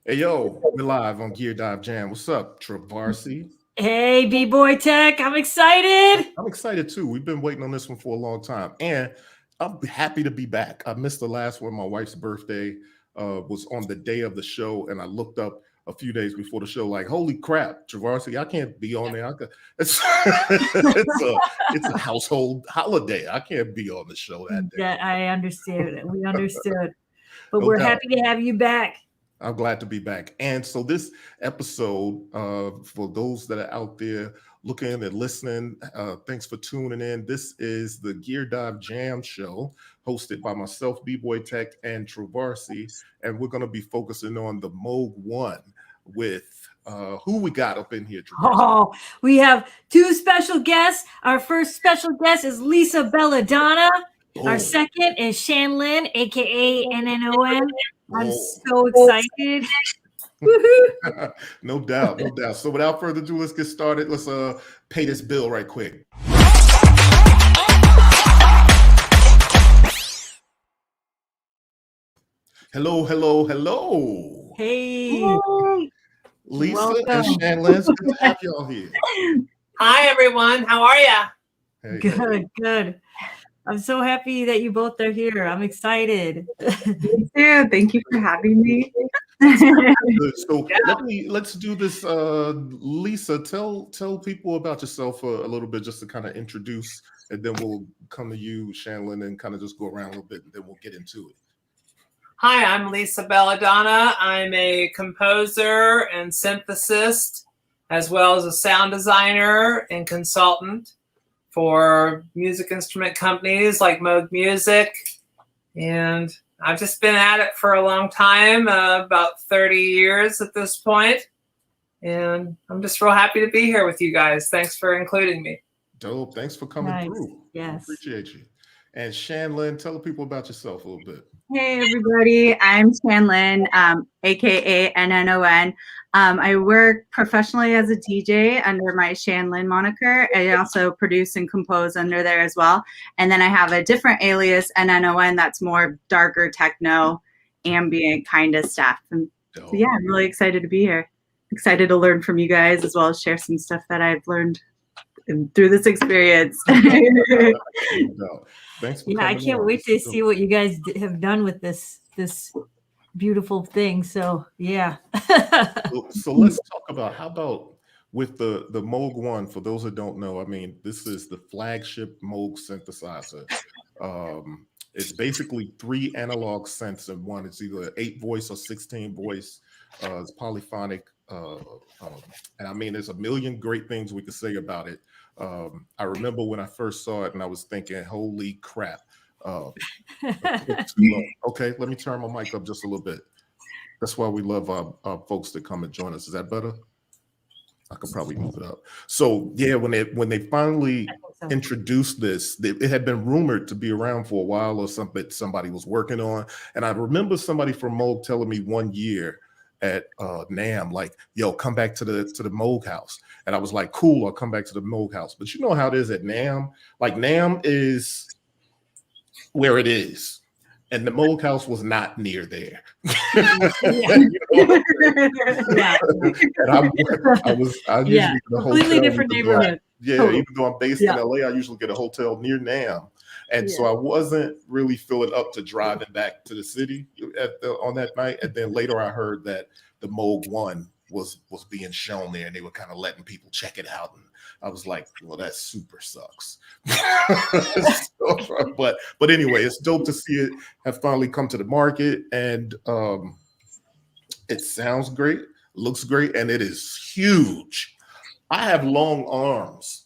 Hey yo, we're live on Gear Dive Jam. What's up, Travarsi? Hey, B-Boy Tech, I'm excited. I'm excited too. We've been waiting on this one for a long time, and I'm happy to be back. I missed the last one. My wife's birthday was on the day of the show, and I looked up a few days before the show, like, holy crap, Travarsi, I can't be on there. It's it's a household holiday. I can't be on the show that day. Yeah, I understand. We understood. But No we're doubt. happy to have you back. I'm glad to be back. And so this episode, for those that are out there looking and listening, thanks for tuning in. This is the Gear Dive Jam Show, hosted by myself, B-Boy Tech, and Travarsi. And we're going to be focusing on the Moog One with who we got up in here, Travarsi. Oh, we have two special guests. Our first special guest is Lisa Belladonna. Our second is Shanlin, aka NNON. I'm so excited. No doubt, no doubt. So without further ado, let's get started. Let's pay this bill right quick. Hello, hello, hello. Hey. Lisa Welcome. and Shanlin, it's good to have y'all here. Hi, everyone. How are you? Hey, Good, good. I'm so happy that you both are here. I'm excited. Me too. Thank you for having me. good. So let's do this. Lisa, tell people about yourself a little bit, just to kind of introduce, and then we'll come to you, Shanlin, and kind of just go around a little bit, and then we'll get into it. Hi, I'm Lisa Belladonna. I'm a composer and synthesist, as well as a sound designer and consultant for music instrument companies like Moog Music. And I've just been at it for a long time, about 30 years at this point. And I'm just real happy to be here with you guys. Thanks for including me. Dope. Thanks for coming through. Yes. Appreciate you. And Shanlin, tell the people about yourself a little bit. Hey, everybody. I'm Shanlin, aka NNON. I work professionally as a DJ under my Shanlin moniker. I also produce and compose under there as well. And then I have a different alias, NNON, that's more darker techno, ambient kind of stuff. And so, yeah, I'm really excited to be here. Excited to learn from you guys, as well as share some stuff that I've learned through this experience. Thanks for I coming can't on. wait to see what you guys have done with this beautiful thing. So yeah. So let's talk about, how about with the Moog One? For those that don't know, I mean, this is the flagship Moog synthesizer. It's basically 3 analog synths in one. It's either 8 voice or 16 voice. It's polyphonic. And I mean, there's a million great things we could say about it. I remember when I first saw it and I was thinking, holy crap. Okay, let me turn my mic up just a little bit. That's why we love our folks that come and join us. Is that better? I could probably move it up. So yeah, when they finally introduced this, it had been rumored to be around for a while, or something somebody was working on. And I remember somebody from Moog telling me one year at NAMM, like, yo, come back to the Moog house. And I was like, cool, I'll come back to the Moog house. But you know how it is at NAMM? Like, NAMM is where it is, and the Moog house was not near there. I usually get a completely different neighborhood. Even though I'm based in LA, I usually get a hotel near NAMM. And so I wasn't really feeling up to driving back to the city on that night. And then later I heard that the Moog One was being shown there, and they were kind of letting people check it out. And I was like, well, that super sucks. But anyway, it's dope to see it have finally come to the market. And it sounds great, looks great, and it is huge. I have long arms.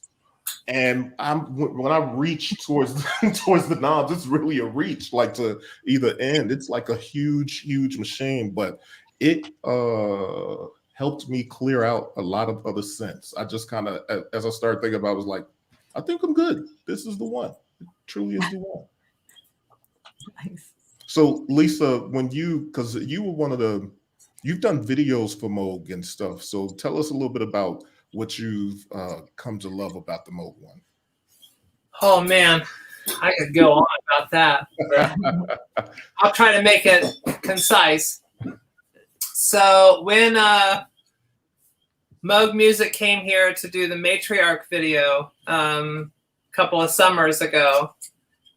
And when I reach towards the knobs, it's really a reach, like to either end. It's like a huge, huge machine, but it helped me clear out a lot of other synths. I just kind of, as I started thinking about it, I was like, I think I'm good. This is the one. It truly is the one. Nice. So Lisa, because you were you've done videos for Moog and stuff. So tell us a little bit about what you've come to love about the Moog One. Oh, man, I could go on about that. I'll try to make it concise. So when Moog Music came here to do the Matriarch video a couple of summers ago,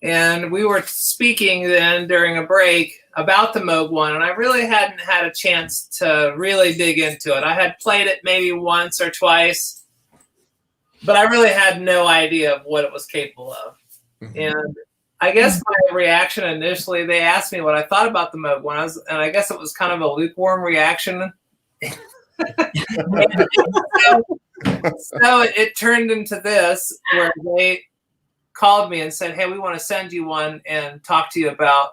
and we were speaking then during a break about the Moog One, and I really hadn't had a chance to really dig into it. I had played it maybe once or twice, but I really had no idea of what it was capable of. And I guess my reaction initially, they asked me what I thought about the Moog One, and I guess it was kind of a lukewarm reaction. So it turned into this, where they called me and said, hey, we want to send you one and talk to you about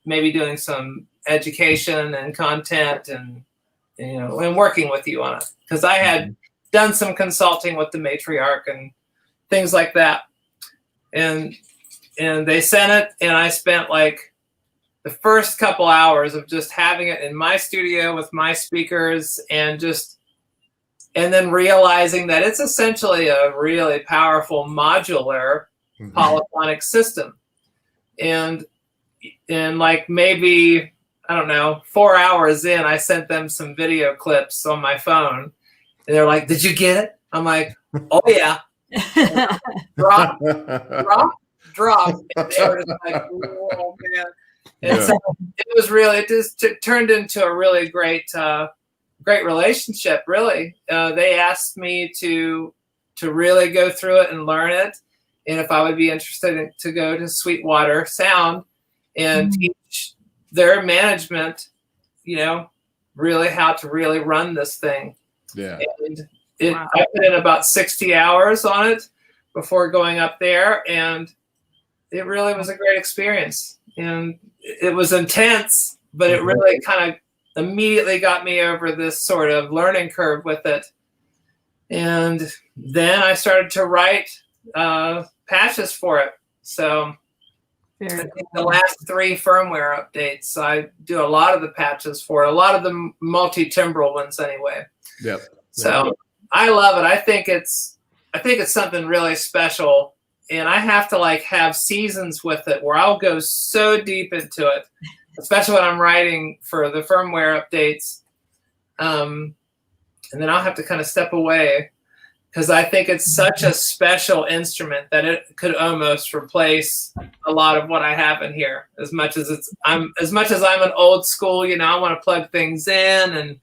maybe doing some education and content and working with you on it. Because I had done some consulting with the Matriarch and things like that. And they sent it, and I spent like the first couple hours of just having it in my studio with my speakers and then realizing that it's essentially a really powerful modular polyphonic system. And like maybe, I don't know, 4 hours in, I sent them some video clips on my phone, and they're like, did you get it? I'm like, oh yeah. drop. And they were just like, oh man. And so it just turned into a really great relationship, really. They asked me to really go through it and learn it, and if I would be interested to go to Sweetwater Sound and teach their management, really how to really run this thing. Yeah. And I put in about 60 hours on it before going up there, and it really was a great experience. And it was intense, but it really kind of immediately got me over this sort of learning curve with it. And then I started to write patches for it. So I think the last 3 firmware updates, I do a lot of the patches for it, a lot of the multi-timbral ones anyway. Yep. So I love it. I think it's something really special, and I have to like have seasons with it where I'll go so deep into it, especially when I'm writing for the firmware updates. And then I'll have to kind of step away, because I think it's such a special instrument that it could almost replace a lot of what I have in here. As much as I'm an old school, I want to plug things in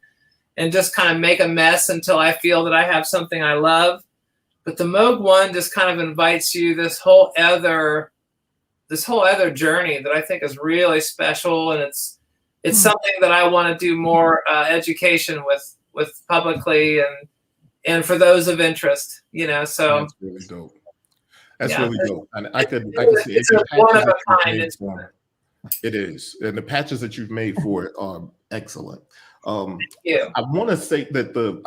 and just kind of make a mess until I feel that I have something I love. But the Moog One just kind of invites you this whole other journey that I think is really special, and it's something that I want to do more education with publicly and for those of interest, So that's really dope. That's really dope, and I could see it's a one of a kind. It is, and the patches that you've made for it are excellent. Thank you. I want to say that the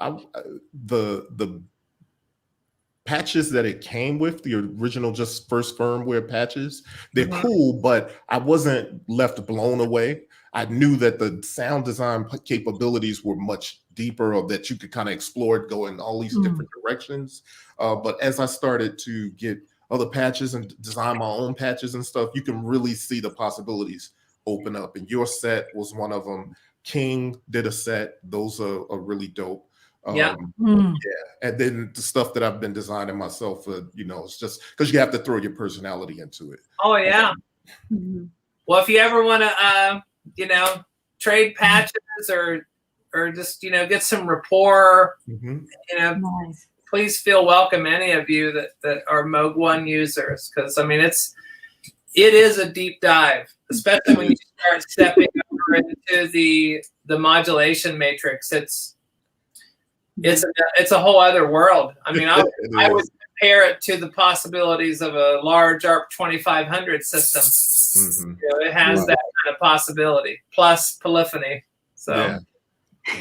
patches that it came with, the original just first firmware patches, they're cool, but I wasn't left blown away. I knew that the sound design capabilities were much deeper, or that you could kind of explore it, go in all these different directions. But as I started to get other patches and design my own patches and stuff, you can really see the possibilities open up. And your set was one of them. King did a set. Those are really dope. Yeah. And then the stuff that I've been designing myself, it's just because you have to throw your personality into it. Oh yeah. Well, if you ever want to, trade patches or just, get some rapport, Nice. Please feel welcome, any of you that are Moog One users, because it is a deep dive, especially when you start stepping over into the modulation matrix. It's a whole other world. I would compare it to the possibilities of a large ARP 2500 system. It has that kind of possibility plus polyphony. So,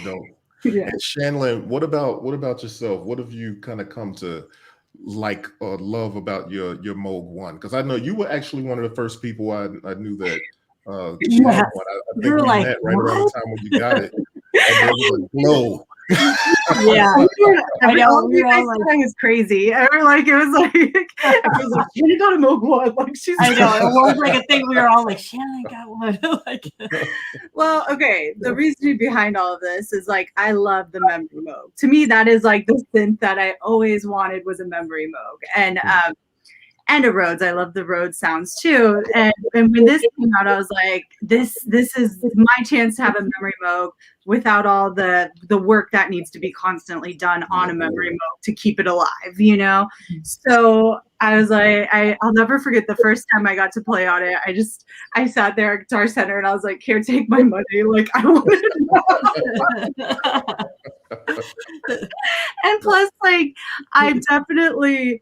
dope. And Shanlin, what about yourself? What have you kind of come to like or love about your Moog One? Because I know you were actually one of the first people I knew that. I think we met right around the time when you got it. And there was a glow Yeah. I know, All we you were guys all like- said I was crazy. It was like, I was like, Shannon got a Moog One. Like, she's I know, it was like a thing. We were all like, Shannon got one. Like, Well, okay. The reasoning behind all of this is like I love the memory Moog. To me, that is like the synth that I always wanted was a memory Moog, and a Rhodes. I love the Rhodes sounds too. And when this came out, I was like, this is my chance to have a memory Moog without all the work that needs to be constantly done on a memory Moog to keep it alive, you know. So I was like, I'll never forget the first time I got to play on it. I sat there at Guitar Center and I was like, here, take my money. Like, I want it. And plus, like, I definitely,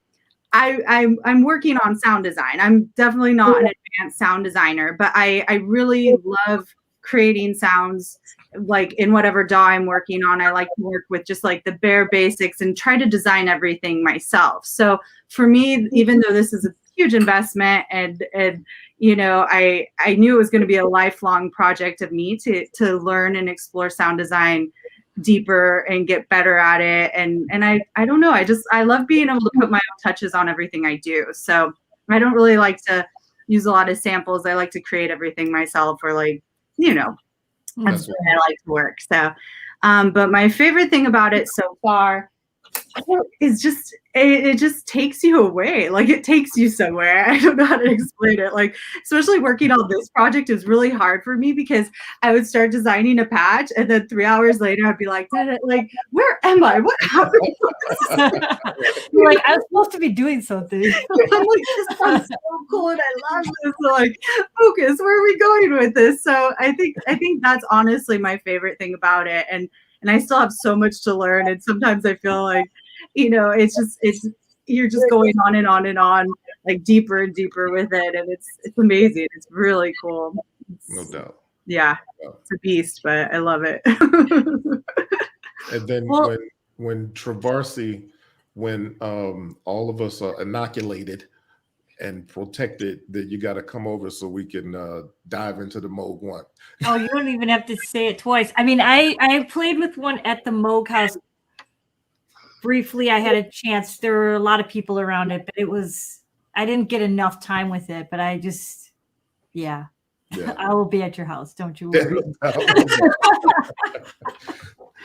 I'm working on sound design. I'm definitely not an advanced sound designer, but I really love creating sounds like in whatever DAW I'm working on. I like to work with just like the bare basics and try to design everything myself. So for me, even though this is a huge investment and you know, I knew it was going to be a lifelong project of me to learn and explore sound design deeper and get better at it. And I don't know, I love being able to put my own touches on everything I do. So I don't really like to use a lot of samples. I like to create everything myself, or like, you know, that's the way I like to work. So, but my favorite thing about it so far is just, it just takes you away. Like, it takes you somewhere. I don't know how to explain it. Like, especially working on this project is really hard for me because I would start designing a patch and then 3 hours later I'd be like, like, where am I? What happened? you're like, I was supposed to be doing something. I'm like, this sounds so cool and I love this. So like, focus, where are we going with this? So I think that's honestly my favorite thing about it. And I still have so much to learn. And sometimes I feel like, you know, you're just going on and on and on, like deeper and deeper with it. And it's amazing. It's really cool. No doubt. Yeah, it's a beast, but I love it. And then when Traversy, when all of us are inoculated and protected, that you got to come over so we can dive into the Moog One. Oh, you don't even have to say it twice. I mean, I played with one at the Moog house briefly. I had a chance. There were a lot of people around it, but I didn't get enough time with it, but I just, yeah. I will be at your house. Don't you worry.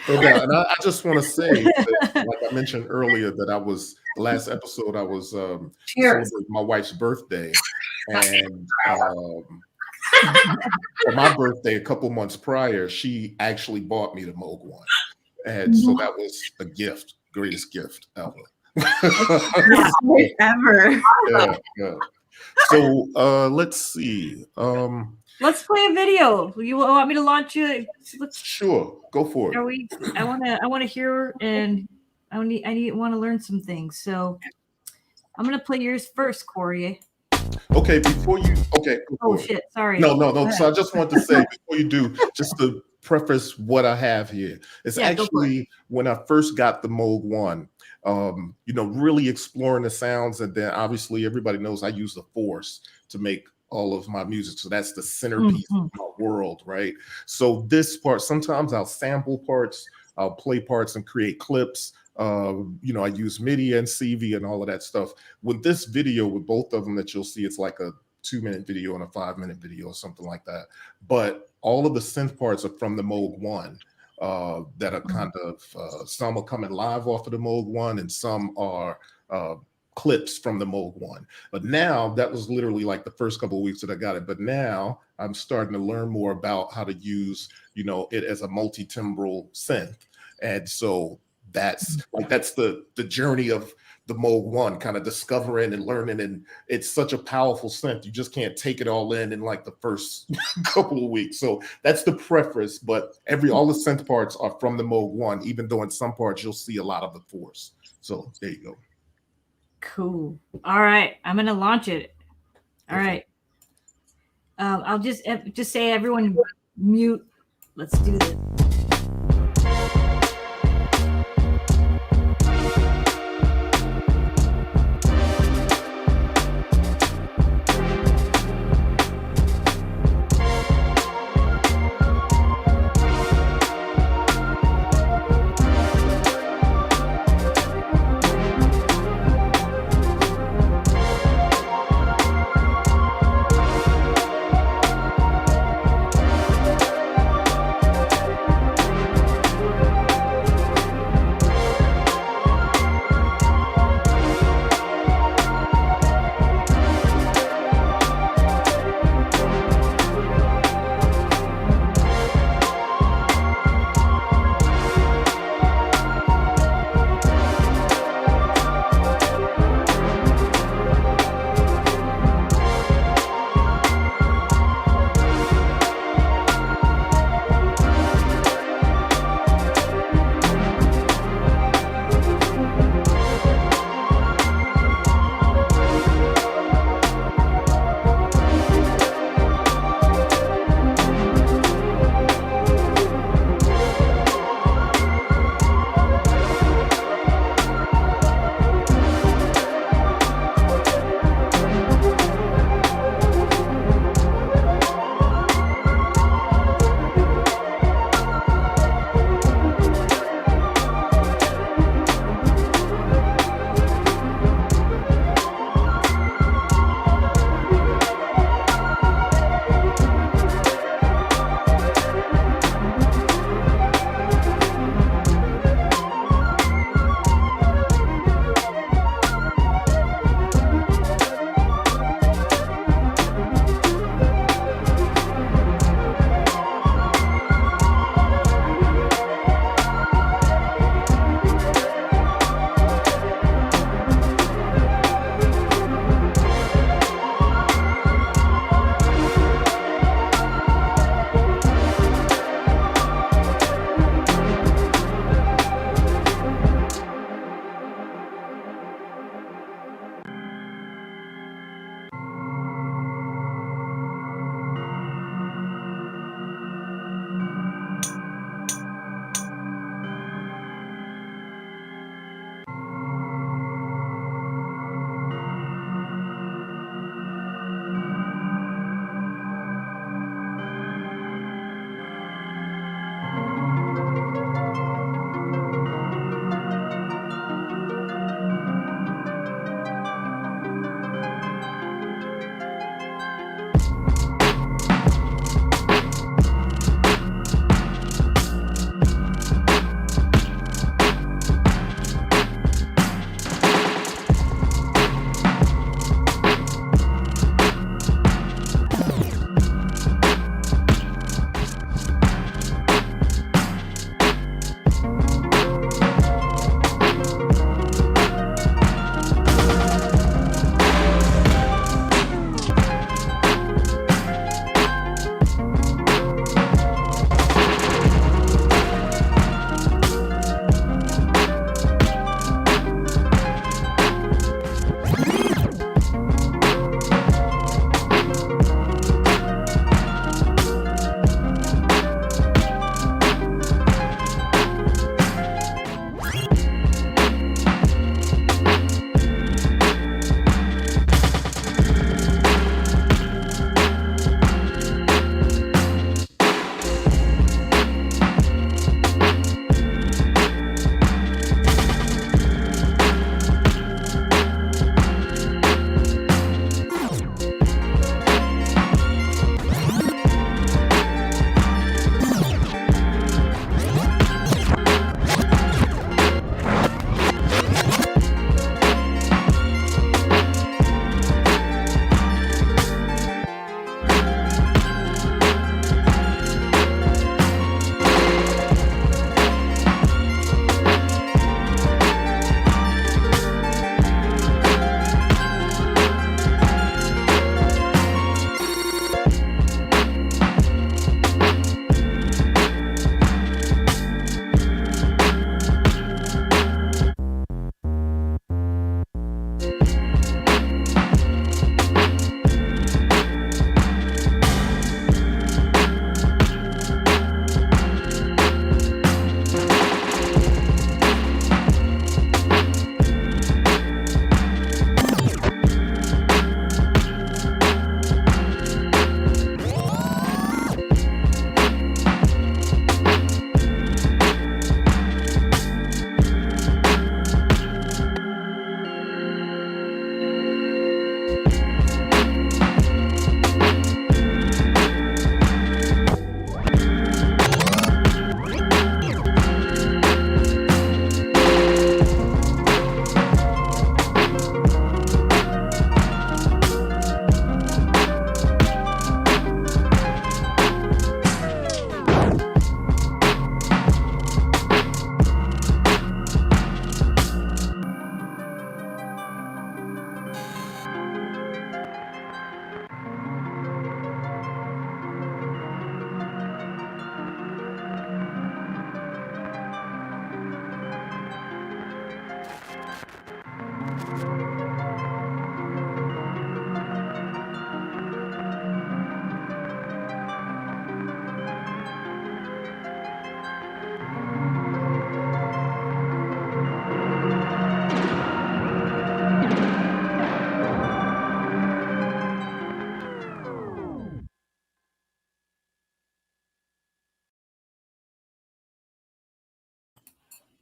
Okay, and I just want to say, that, like I mentioned earlier, that the last episode I was celebrating my wife's birthday, and for my birthday a couple months prior, she actually bought me the Moog One, and so that was a gift, greatest gift ever. Ever. Yeah. So let's see. Let's play a video. You want me to launch it? Sure, go for it. I want to hear, and I want to learn some things. So I'm gonna play yours first, Corey. Okay, before you. Okay. Oh shit! Sorry. No. So I just want to say before you do, just to preface what I have here. It's actually when I first got the Moog One. You know, really exploring the sounds, and then obviously everybody knows I use the Force to make all of my music, so that's the centerpiece of my world, right? So this part, sometimes I'll sample parts, I'll play parts and create clips. You know, I use MIDI and CV and all of that stuff. With this video, with both of them that you'll see, it's like a 2-minute video and a 5-minute video or something like that. But all of the synth parts are from the Moog One. That are kind of some are coming live off of the Moog One, and some are clips from the Moog One. But now, that was literally like the first couple of weeks that I got it. But now I'm starting to learn more about how to use, you know, it as a multi-timbral synth, and so that's the journey of the Moog One, kind of discovering and learning. And it's such a powerful synth. You just can't take it all in like the first couple of weeks. So that's the preface, but all the synth parts are from the Moog One, even though in some parts you'll see a lot of the Force. So there you go. Cool. All right. I'm going to launch it. All right. I'll just say everyone mute. Let's do this.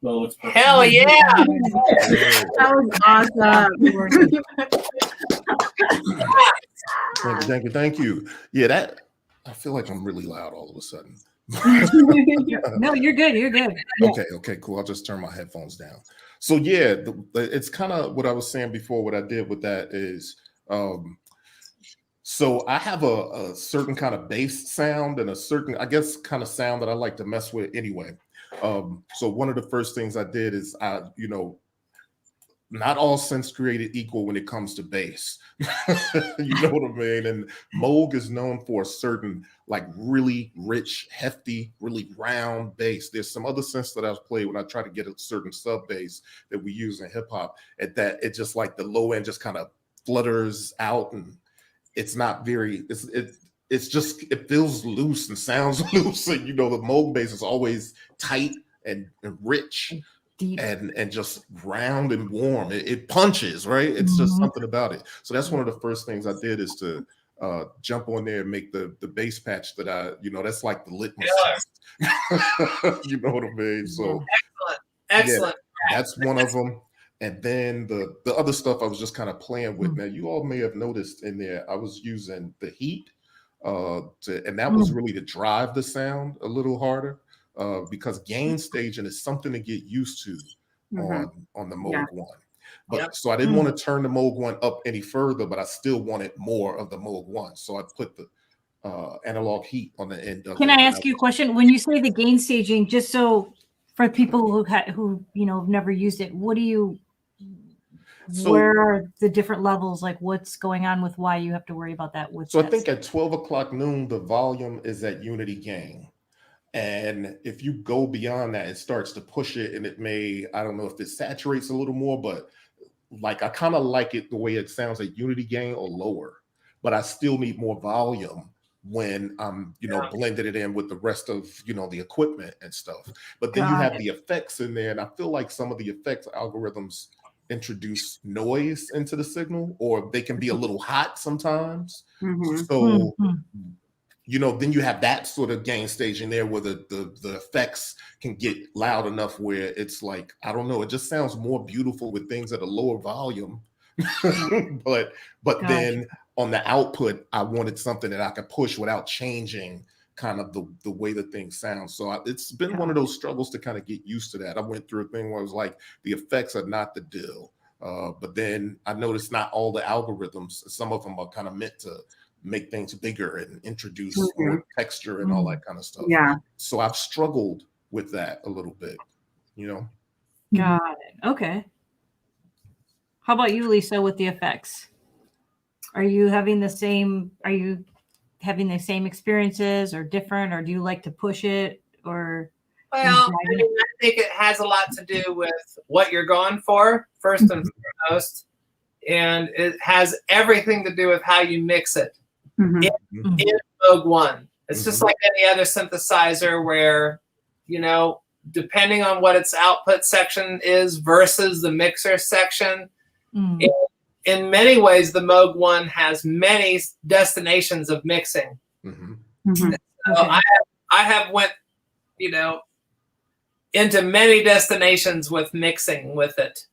Hell yeah! That was awesome. Thank you. Yeah, that I feel like I'm really loud all of a sudden. No, you're good. You're good. Okay, cool. I'll just turn my headphones down. So yeah, it's kind of what I was saying before. What I did with that is, so I have a certain kind of bass sound and a certain, I guess, kind of sound that I like to mess with anyway. So one of the first things I did is not all synths created equal when it comes to bass. You know what I mean? And Moog is known for a certain, like, really rich, hefty, really round bass. There's some other synths that I've played when I try to get a certain sub bass that we use in hip hop, at that it just, like, the low end just kind of flutters out, and it's not very, it's just, it feels loose and sounds loose. And, the Moog bass is always tight and rich. Deep. And just round and warm. It punches, right? It's just something about it. So that's one of the first things I did, is to jump on there and make the bass patch that that's like the litmus test. You know what I mean? So excellent. Yeah, that's one of them. And then the other stuff I was just kind of playing with. Now, you all may have noticed in there I was using the heat, and that was really to drive the sound a little harder. Because gain staging is something to get used to on the Moog One. But so I didn't want to turn the Moog One up any further, but I still wanted more of the Moog One. So I put the analog heat on the end of it. Can I ask you a question? When you say the gain staging, just so for people who have never used it, where are the different levels? Like, what's going on with why you have to worry about that? So I think at 12 o'clock noon, the volume is at unity gain. And if you go beyond that, it starts to push it, and it may, I don't know if it saturates a little more, but like, I kind of like it the way it sounds at unity gain or lower, but I still need more volume when I'm, blended it in with the rest of, the equipment and stuff. But then you have the effects in there, and I feel like some of the effects algorithms introduce noise into the signal, or they can be a little hot sometimes. So then you have that sort of gain staging there, where the effects can get loud enough where it's like, I don't know, it just sounds more beautiful with things at a lower volume. but then on the output, I wanted something that I could push without changing kind of the way the thing sounds. So it's been one of those struggles to kind of get used to that. I went through a thing where I was like, the effects are not the deal. But then I noticed not all the algorithms, some of them are kind of meant to make things bigger and introduce more texture and all that kind of stuff. Yeah. So I've struggled with that a little bit, Got it. Okay. How about you, Lisa, with the effects? Are you having the same experiences, or different, or do you like to push it, or? Well, I think it has a lot to do with what you're going for, first and foremost. And it has everything to do with how you mix it. In Moog One. It's just like any other synthesizer, where, depending on what its output section is versus the mixer section, in many ways, the Moog One has many destinations of mixing. So I have went, into many destinations with mixing with it.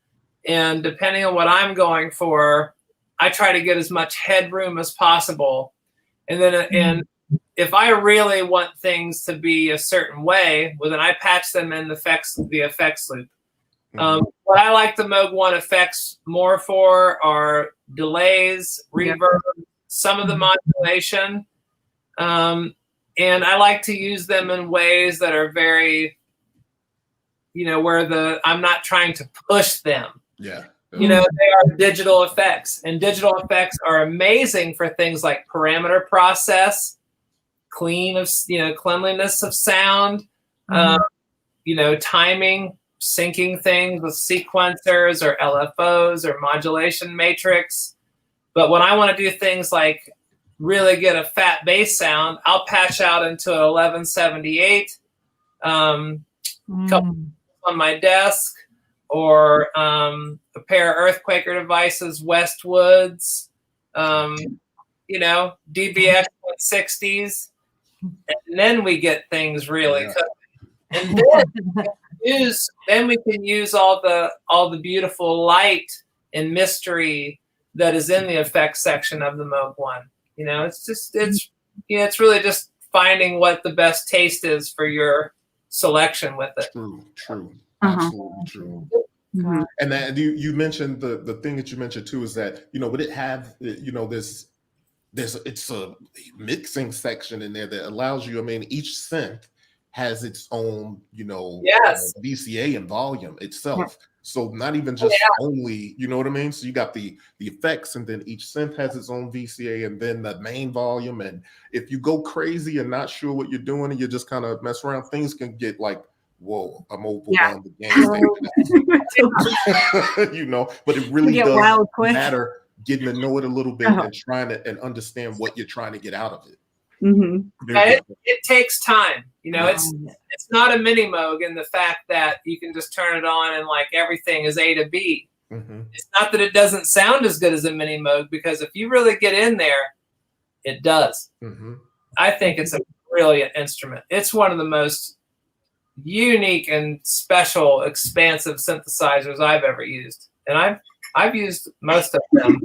And depending on what I'm going for, I try to get as much headroom as possible. And then, and if I really want things to be a certain way, well, then I patch them in the effects loop. What I like the Moog One effects more for are delays, reverb, some of the modulation. And I like to use them in ways that are very, where I'm not trying to push them. Yeah. They are digital effects, and digital effects are amazing for things like parameter process, cleanliness of sound, timing, syncing things with sequencers or LFOs or modulation matrix. But when I want to do things like really get a fat bass sound, I'll patch out into an 1178, couple on my desk, or a pair of Earthquaker devices, Westwoods, DBX 160s, and then we get things really cooking. And then can use all the beautiful light and mystery that is in the effects section of the Moog One. You know, it's really just finding what the best taste is for your selection with it. True, Uh-huh. absolutely true. Mhm. And then you mentioned the thing that you mentioned too is that, you know, would it have, you know, it's a mixing section in there that allows you, I mean, each synth has its own, you know, Yes. VCA and volume itself. So not even just only, you know what I mean? So you got the effects, and then each synth has its own VCA, and then the main volume. And if you go crazy and not sure what you're doing and you just kind of mess around, things can get like, whoa, I'm overwhelmed again. You know, but it really does matter getting to know it a little bit and trying to and understand what you're trying to get out of it. Mm-hmm. It takes time. You know, it's not a mini Moog in the fact that you can just turn it on and like everything is A to B. Mm-hmm. It's not that it doesn't sound as good as a mini Moog, because if you really get in there, it does. Mm-hmm. I think it's a brilliant instrument. It's one of the most unique and special, expansive synthesizers I've ever used, and I've used most of them.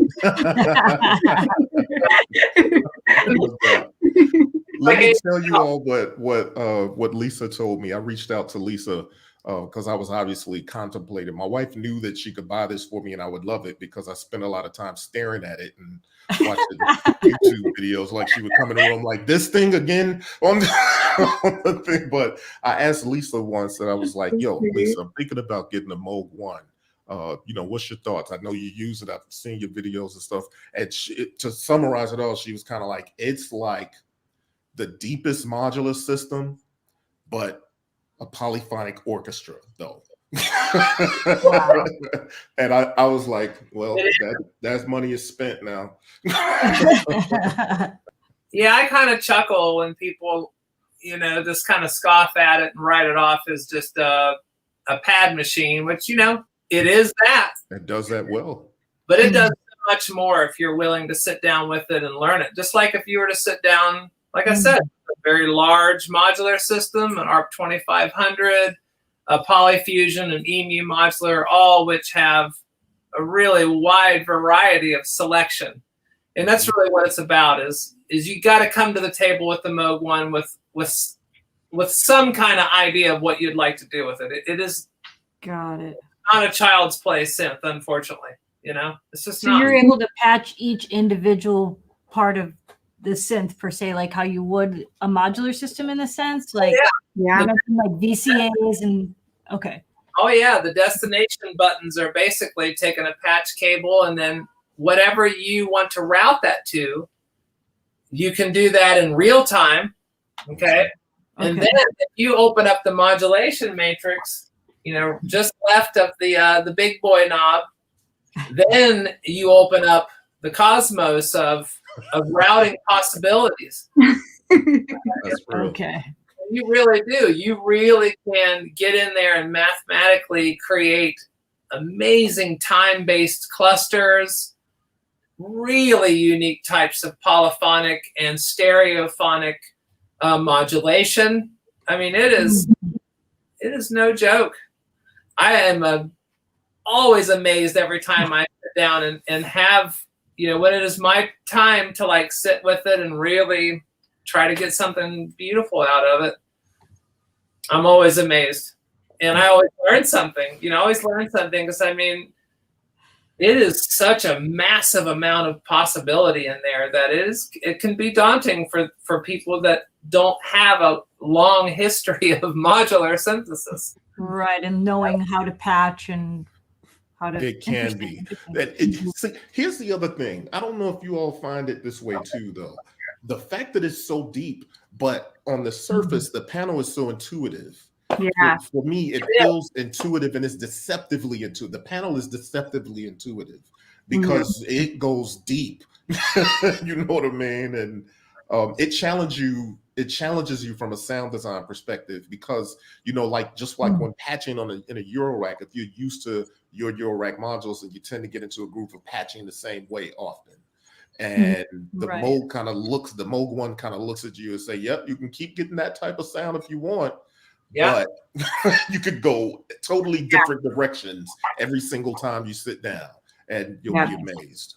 Let me tell you all what Lisa told me. I reached out to Lisa because I was obviously contemplating. My wife knew that she could buy this for me and I would love it because I spent a lot of time staring at it and watching YouTube videos. Like she would come in the room like, this thing again on the thing. But I asked Lisa once and I was like, yo, Lisa, I'm thinking about getting a Moog One. You know, what's your thoughts? I know you use it. I've seen your videos and stuff. And to summarize it all, she was kind of like, it's like the deepest modular system, but a polyphonic orchestra, though. Wow. And I was like, well, that's money is spent now. Yeah, I kind of chuckle when people, you know, just kind of scoff at it and write it off as just a pad machine, which, you know, it is that. It does that well. But it does so much more if you're willing to sit down with it and learn it. Just like if you were to sit down, like I said, a very large modular system, an ARP 2500, a Polyfusion, an EMU modular, all which have a really wide variety of selection. And that's really what it's about, is you got to come to the table with the Moog One with some kind of idea of what you'd like to do with it. It is got it. Not a child's play synth, unfortunately. You know, it's just so you're able to patch each individual part of the synth per se, like how you would a modular system in a sense, like like VCAs and okay. Oh yeah, the destination buttons are basically taking a patch cable, and then whatever you want to route that to, you can do that in real time. Okay. And then if you open up the modulation matrix, you know, just left of the big boy knob, then you open up the cosmos of routing possibilities. That's real. Okay. You really do. You really can get in there and mathematically create amazing time-based clusters, really unique types of polyphonic and stereophonic modulation. I mean, it is no joke. I am always amazed every time I sit down and have, you know, when it is my time to like sit with it and really try to get something beautiful out of it. I'm always amazed. And I always learn something, you know, because I mean, it is such a massive amount of possibility in there that it can be daunting for people that don't have a long history of modular synthesis. Right, and knowing how to patch and how to. It can be. See, here's the other thing. I don't know if you all find it this way too, though. The fact that it's so deep, but on the surface, the panel is so intuitive. Yeah. For me, it feels intuitive and it's deceptively intuitive. The panel is deceptively intuitive because it goes deep. You know what I mean? And it challenges you from a sound design perspective because, you know, like just like when patching in a Eurorack, if you're used to your Eurorack modules, and you tend to get into a groove of patching the same way often. And the Moog One kind of looks at you and say, yep, you can keep getting that type of sound if you want. Yeah. But You could go totally different directions every single time you sit down, and you'll be amazed.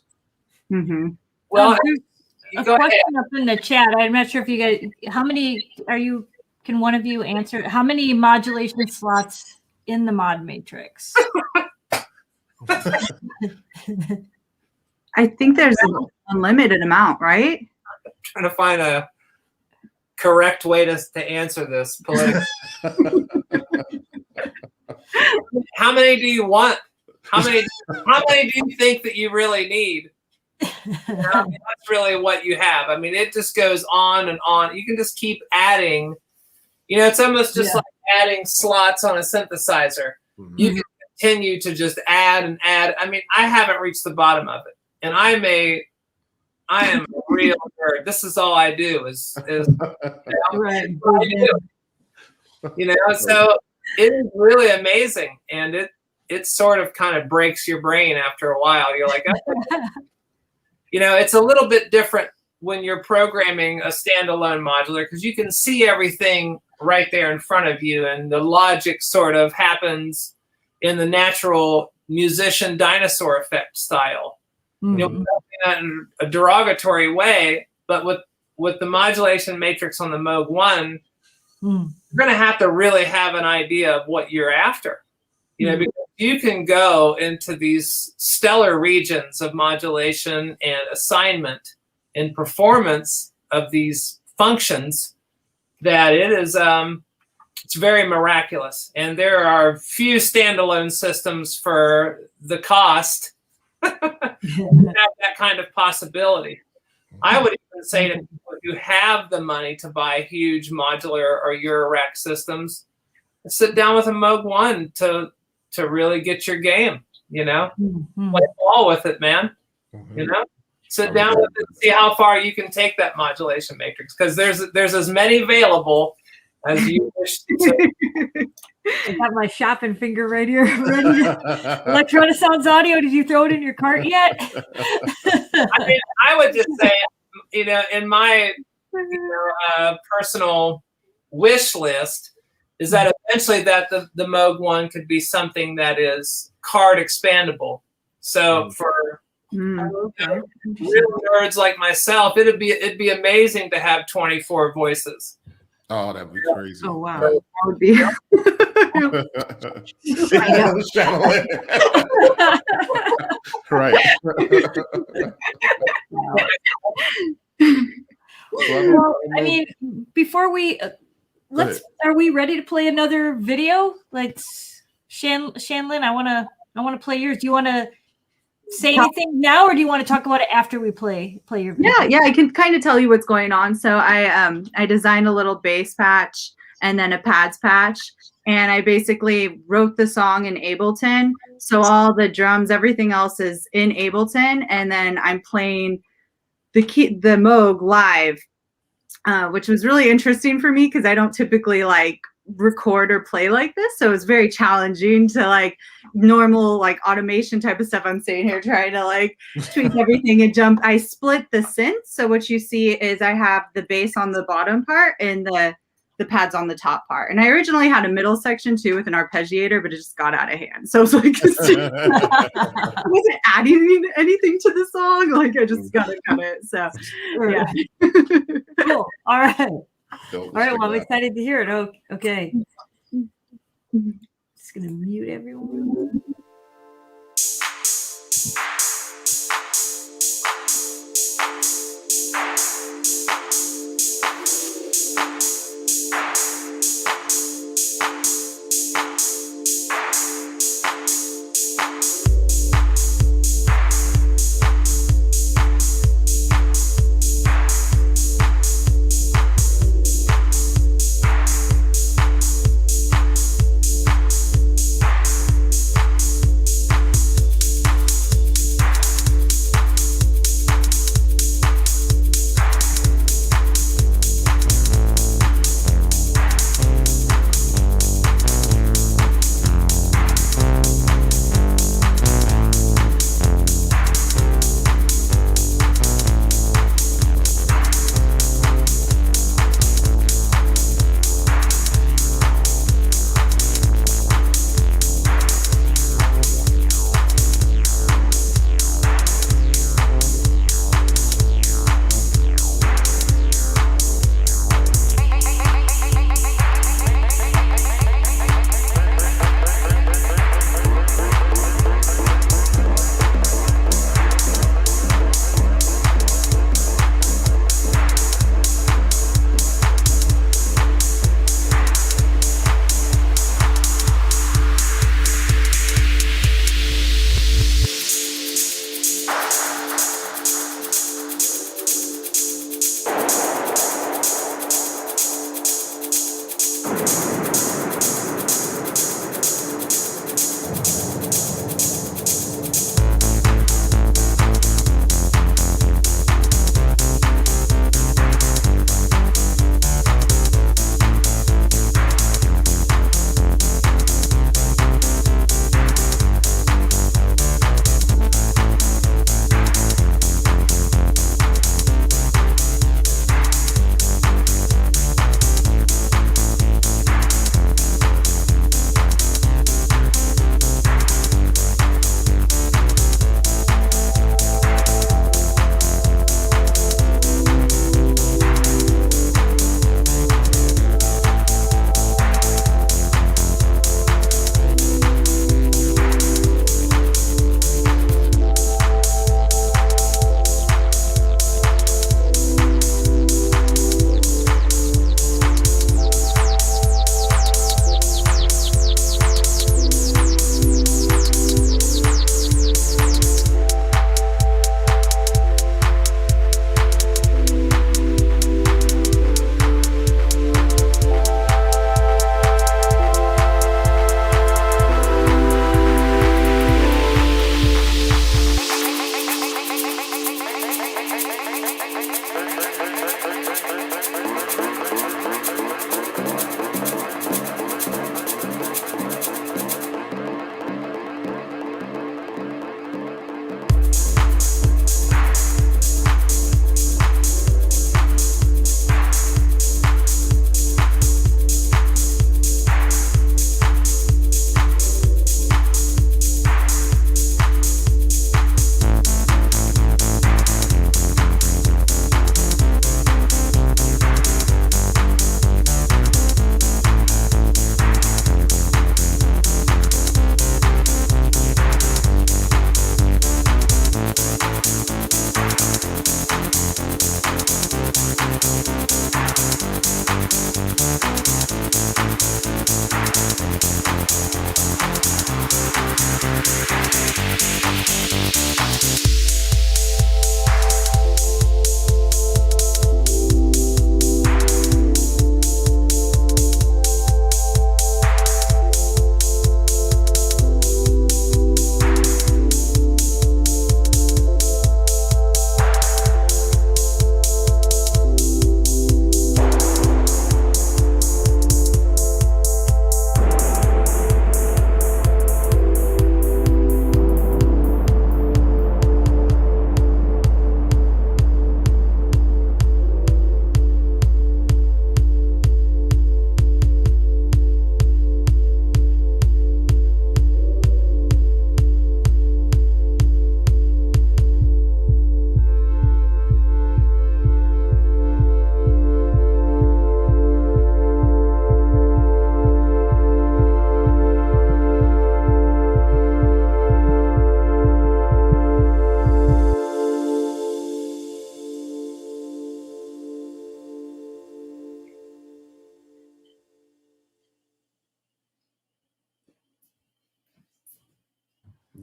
Mm-hmm. Well, a go ahead. question up in the chat. I'm not sure if you guys, how many are you? Can one of you answer? How many modulation slots in the mod matrix? I think there's an unlimited amount, right? Trying to find a correct way to answer this politically. How many do you want? How many do you think that you really need? That's really what you have. I mean, it just goes on and on. You can just keep adding. It's almost just like adding slots on a synthesizer. Mm-hmm. You can continue to just add and add. I mean, I haven't reached the bottom of it, and I am a real nerd. This is all I do is right. I do. So it is really amazing, and it sort of kind of breaks your brain after a while. You're like, okay. It's a little bit different when you're programming a standalone modular because you can see everything right there in front of you, and the logic sort of happens in the natural musician dinosaur effect style. Mm-hmm. Not in a derogatory way, but with the modulation matrix on the Moog One, you're going to have to really have an idea of what you're after. Because you can go into these stellar regions of modulation and assignment and performance of these functions that it is it's very miraculous. And there are few standalone systems for the cost have that kind of possibility. I would even say to people, if you have the money to buy huge modular or Eurorack systems, sit down with a Moog One to really get your game, play ball with it, man. Sit down with it and see how far you can take that modulation matrix, because there's as many available as you wish to. I got my shopping finger right here. Electrona Sounds Audio. Did you throw it in your cart yet? I mean, I would just say, in my personal wish list is that eventually that the Moog One could be something that is card expandable. So for real nerds like myself, it'd be amazing to have 24 voices. Oh, that'd be crazy. Oh wow, that would be. Right. Well, I mean, before we are we ready to play another video? Let's Shanlin, I want to play yours. Do you want to say anything now, or do you want to talk about it after we play your video? Yeah, I can kind of tell you what's going on. So I designed a little bass patch and then a pads patch, and I basically wrote the song in Ableton. So all the drums, everything else is in Ableton, and then I'm playing the Moog live, which was really interesting for me because I don't typically record or play like this, so it's very challenging to normal automation type of stuff. I'm sitting here trying to tweak everything and jump. I split the synths, so what you see is I have the bass on the bottom part and the pads on the top part. And I originally had a middle section too with an arpeggiator, but it just got out of hand. So it was I wasn't adding anything to the song. I just gotta cut it. So yeah. Cool. All right. All right. Well, I'm excited to hear it. Okay. Just gonna mute everyone.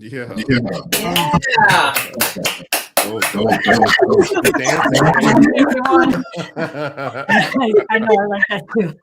Yeah. Yeah. I know, I like that too.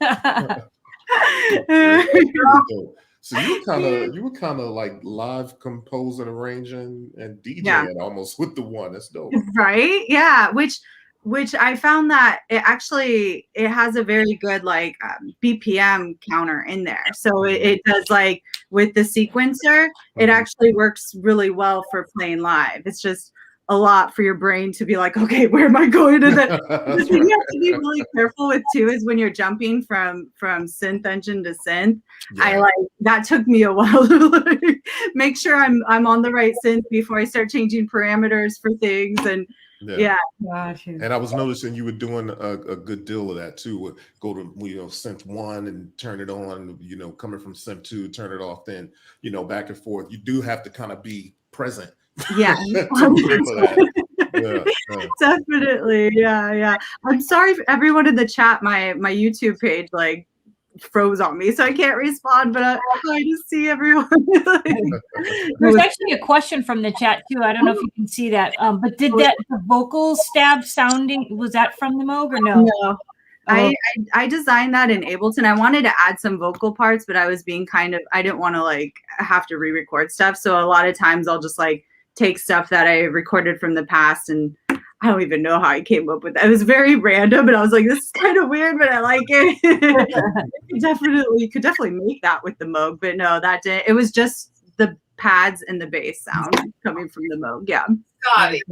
So you were kind of like live composing, arranging, and DJing almost with the one. That's dope. Right? Yeah. Which I found that it has a very good like BPM counter in there. So it does like with the sequencer, it actually works really well for playing live. It's just a lot for your brain to be like, okay, where am I going? And then the thing you have to be really careful with too is when you're jumping from synth engine to synth. I that took me a while to like make sure I'm on the right synth before I start changing parameters for things. And and I was noticing you were doing a good deal of that too. Go to synth 1 and turn it on, coming from synth 2, turn it off, then back and forth. You do have to kind of be present. Yeah. Definitely. Yeah. I'm sorry for everyone in the chat. My YouTube page like froze on me, so I can't respond, but I just see everyone. There's actually a question from the chat too. I don't know if you can see that. But did the vocal stab sounding, was that from the Moog or no? No. I designed that in Ableton. I wanted to add some vocal parts, but I was being I didn't want to like have to re-record stuff. So a lot of times I'll just like take stuff that I recorded from the past, and I don't even know how I came up with that. It was very random, and I was like, this is kind of weird, but I like it. You could definitely make that with the Moog, but no, that didn't. It was just the pads and the bass sound coming from the Moog. Yeah. Got it.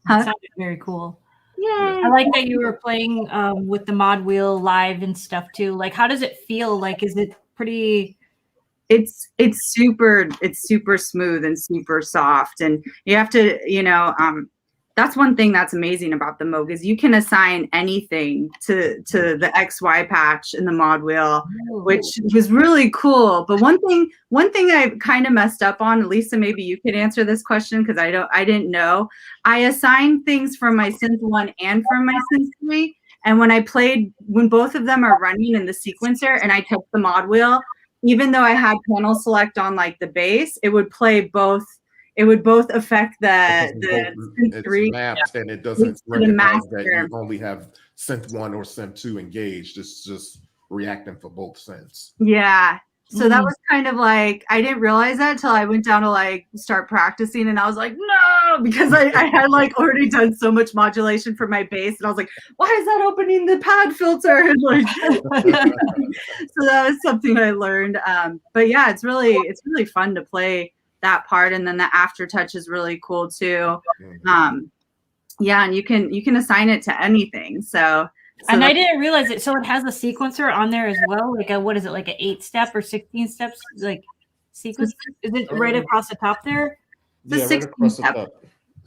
That sounded very cool. Yay. I like that you were playing with the mod wheel live and stuff too. Like, how does it feel? Like, is it pretty? It's super smooth and super soft, and you have to that's one thing that's amazing about the Moog is you can assign anything to the XY patch in the mod wheel, which was really cool. But one thing I kind of messed up on, Lisa, maybe you could answer this question because I didn't know. I assigned things from my synth 1 and from my synth 3, and when both of them are running in the sequencer and I took the mod wheel, even though I had panel select on like the bass, it would play both. It would both affect it's 3 mapped, and it doesn't recognize that you only have synth 1 or synth 2 engaged. It's just reacting for both synths. Yeah. So that was kind of like, I didn't realize that till I went down to like start practicing, and I was like, no, because I had like already done so much modulation for my bass, and I was like, why is that opening the pad filter? And like, so that was something I learned. But yeah, it's really fun to play that part, and then the aftertouch is really cool too. Yeah, and you can assign it to anything. So and I didn't realize it. So it has a sequencer on there as well. Like what is it, like an 8-step or 16 steps like sequence? Is it right across the top there? The 16 step,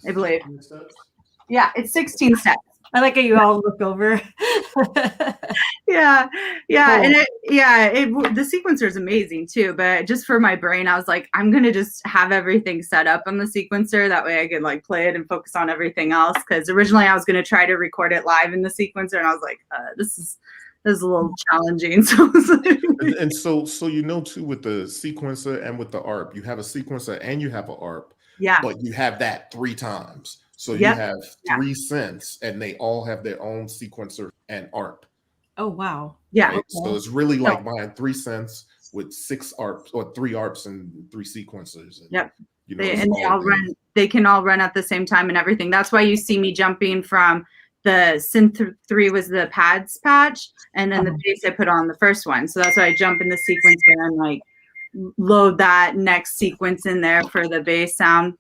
I believe. Yeah, it's 16 steps. I like how you all look over. Yeah, Cool. and the sequencer is amazing too. But just for my brain, I was like, I'm gonna just have everything set up on the sequencer. That way, I could like play it and focus on everything else. Because originally, I was gonna try to record it live in the sequencer, and I was like, this is a little challenging. So, and so too, with the sequencer and with the ARP, you have a sequencer and you have an ARP. Yeah. But you have that 3 times. So you have 3 synths, and they all have their own sequencer and ARP. Oh, wow. Yeah. Right? So it's really like buying 3 synths with 6 ARPs or 3 ARPs and 3 sequencers. And, yep. They can all run at the same time and everything. That's why you see me jumping from the synth 3 was the pads patch, and then the bass I put on the first one. So that's why I jump in the sequencer and like load that next sequence in there for the bass sound.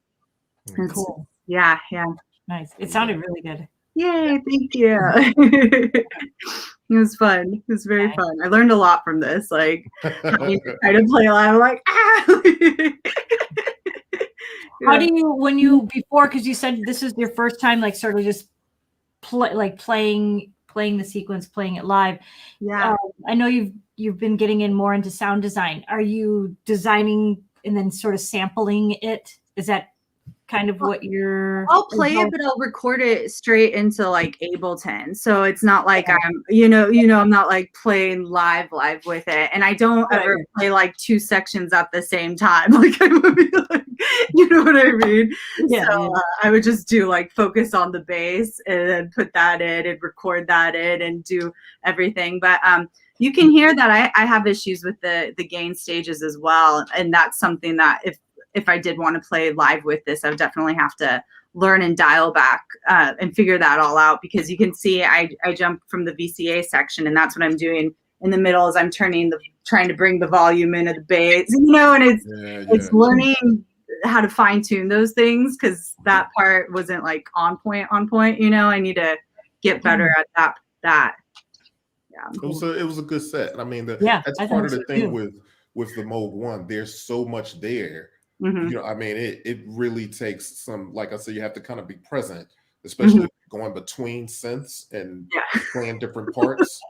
Cool. Yeah. Nice. It sounded really good. Yay, thank you. It was fun. It was very fun. I learned a lot from this. Like, try to play live. I'm like, How do you, because you said this is your first time, like, sort of just playing the sequence, playing it live. Yeah. I know you've been getting in more into sound design. Are you designing and then sort of sampling it? Is that kind of what you're? I'll play it, but I'll record it straight into like Ableton. So it's not like I'm, I'm not like playing live with it. And I don't ever play like two sections at the same time. Like I would be like, you know what I mean? Yeah. So I would just do like focus on the bass and then put that in and record that in and do everything. But you can hear that I have issues with the gain stages as well. And that's something that if I did want to play live with this, I would definitely have to learn and dial back and figure that all out, because you can see I jump from the VCA section, and that's what I'm doing in the middle is I'm trying to bring the volume into the bass, and it's learning how to fine tune those things, because that part wasn't like on point. I need to get better at that. Yeah. It was a good set. I mean, that's part of the thing with the Moog One. There's so much there. Mm-hmm. I mean, it really takes some, like I said, you have to kind of be present, especially going between synths and playing different parts.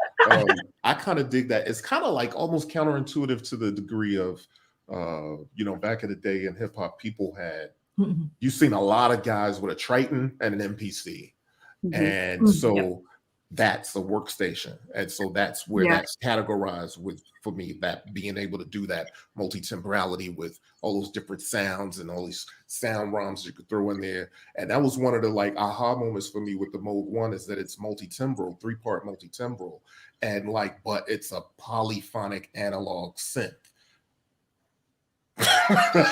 I kind of dig that. It's kind of like almost counterintuitive to the degree of, back in the day in hip hop, people had, you've seen a lot of guys with a Triton and an MPC. And so that's a workstation. And so that's where that's categorized for me, that being able to do that multi-temporality with all those different sounds and all these sound ROMs you could throw in there. And that was one of the like aha moments for me with the Moog One, is that it's multi-timbral, 3-part multi-timbral, and but it's a polyphonic analog synth.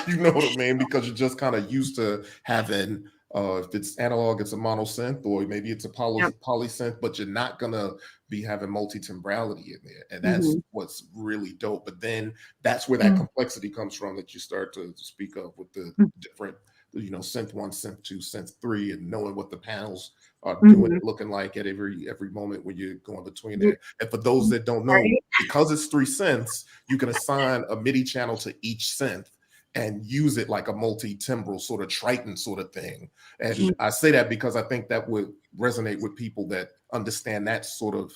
You know what I mean? Because you're just kind of used to having if it's analog, it's a mono synth, or maybe it's a poly synth, but you're not gonna be having multi-timbrality in there, and that's what's really dope. But then that's where that complexity comes from that you start to speak of with the different, synth 1, synth 2, synth 3, and knowing what the panels are doing, looking like at every moment when you're going between there. And for those that don't know, because it's 3 synths, you can assign a MIDI channel to each synth and use it like a multi-timbral sort of Triton sort of thing. And I say that because I think that would resonate with people that understand that sort of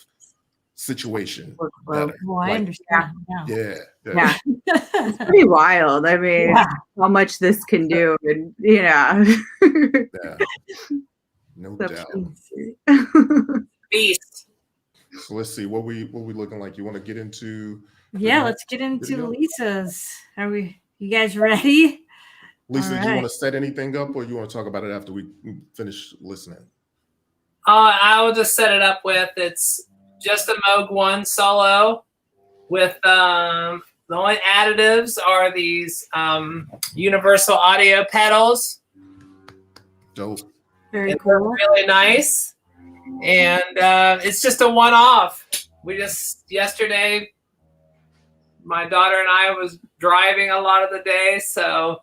situation better. Well, I understand. Yeah. It's pretty wild. I mean, how much this can do, and no doubt. Beast. So let's see what we looking like. You want to get into? Let's get into Lisa's. You guys ready? Lisa, do you want to set anything up, or you want to talk about it after we finish listening? I will just set it up with, it's just a Moog One solo with the only additives are these universal audio pedals. Dope. Very cool. Really nice. And it's just a one-off. Yesterday, my daughter and I was driving a lot of the day, so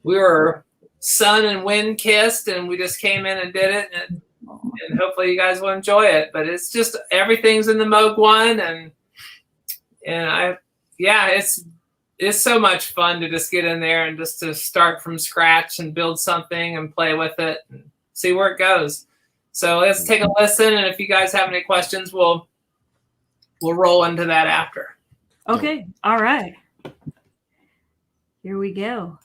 we were sun and wind kissed, and we just came in and did it, and hopefully you guys will enjoy it. But it's just, everything's in the Moog One, and it's so much fun to just get in there and just to start from scratch and build something and play with it and see where it goes. So let's take a listen, and if you guys have any questions, we'll roll into that after. Okay. All right. Here we go.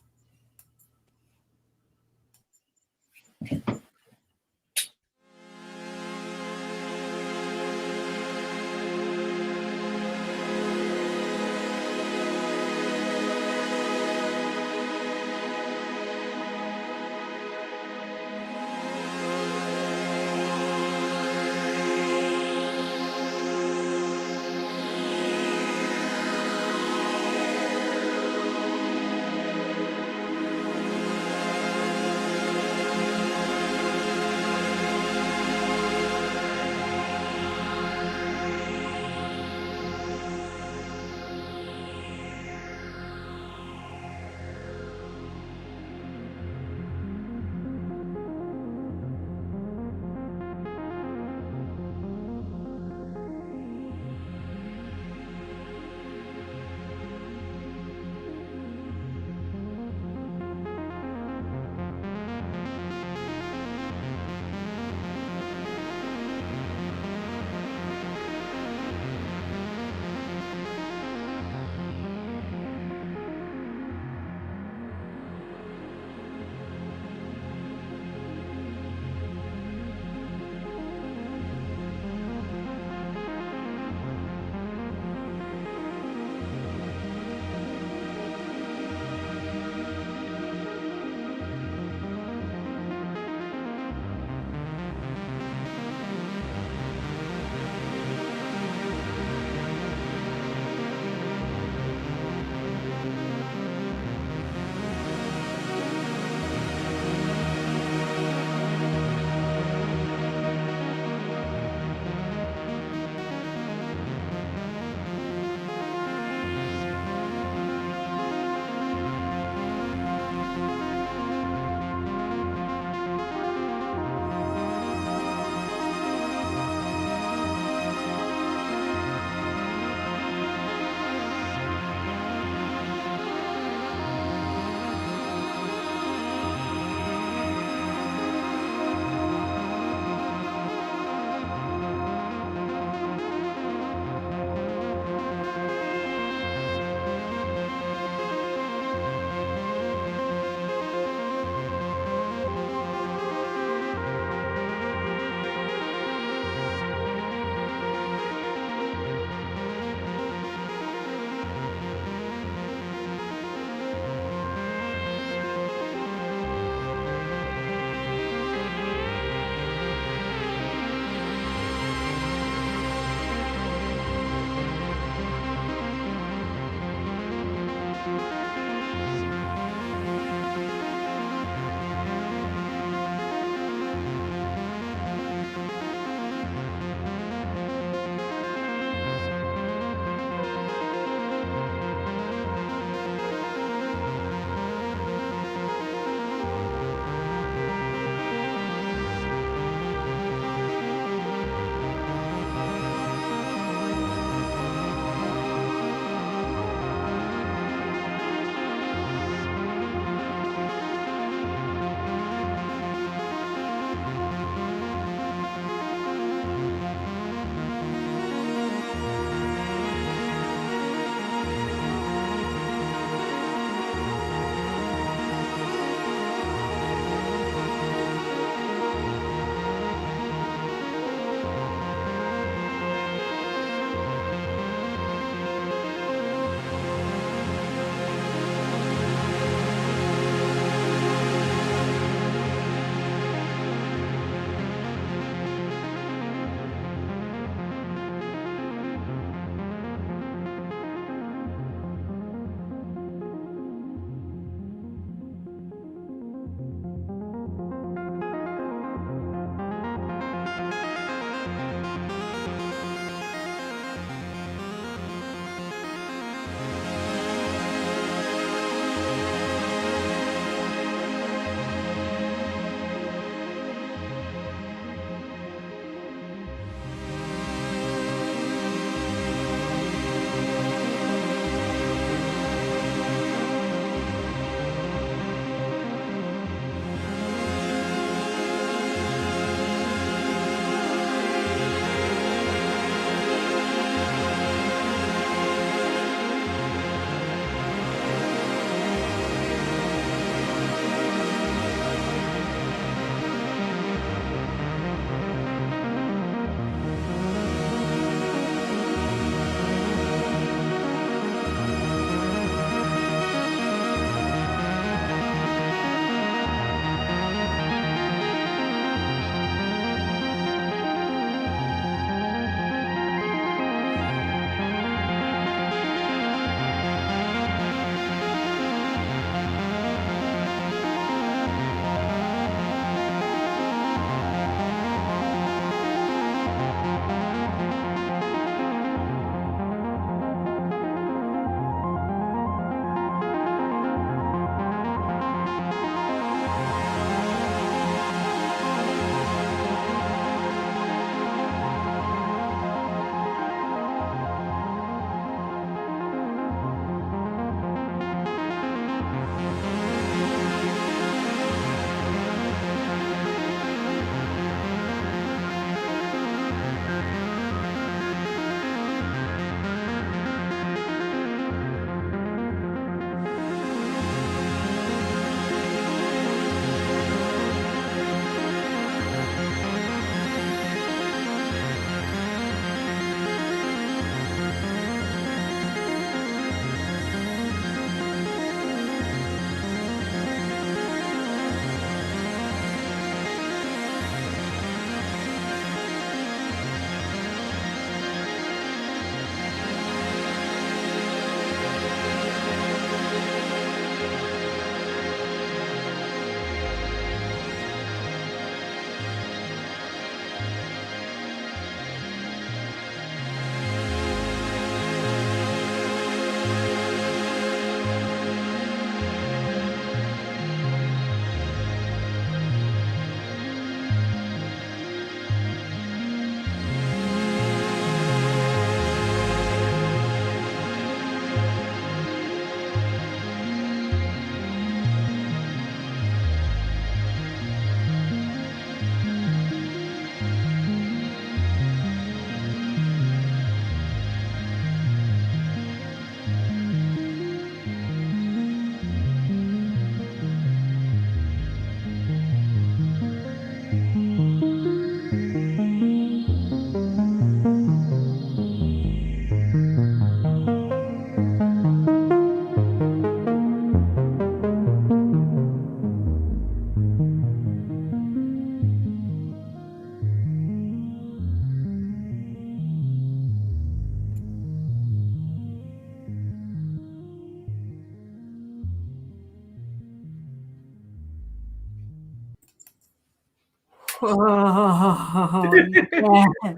Oh, yeah.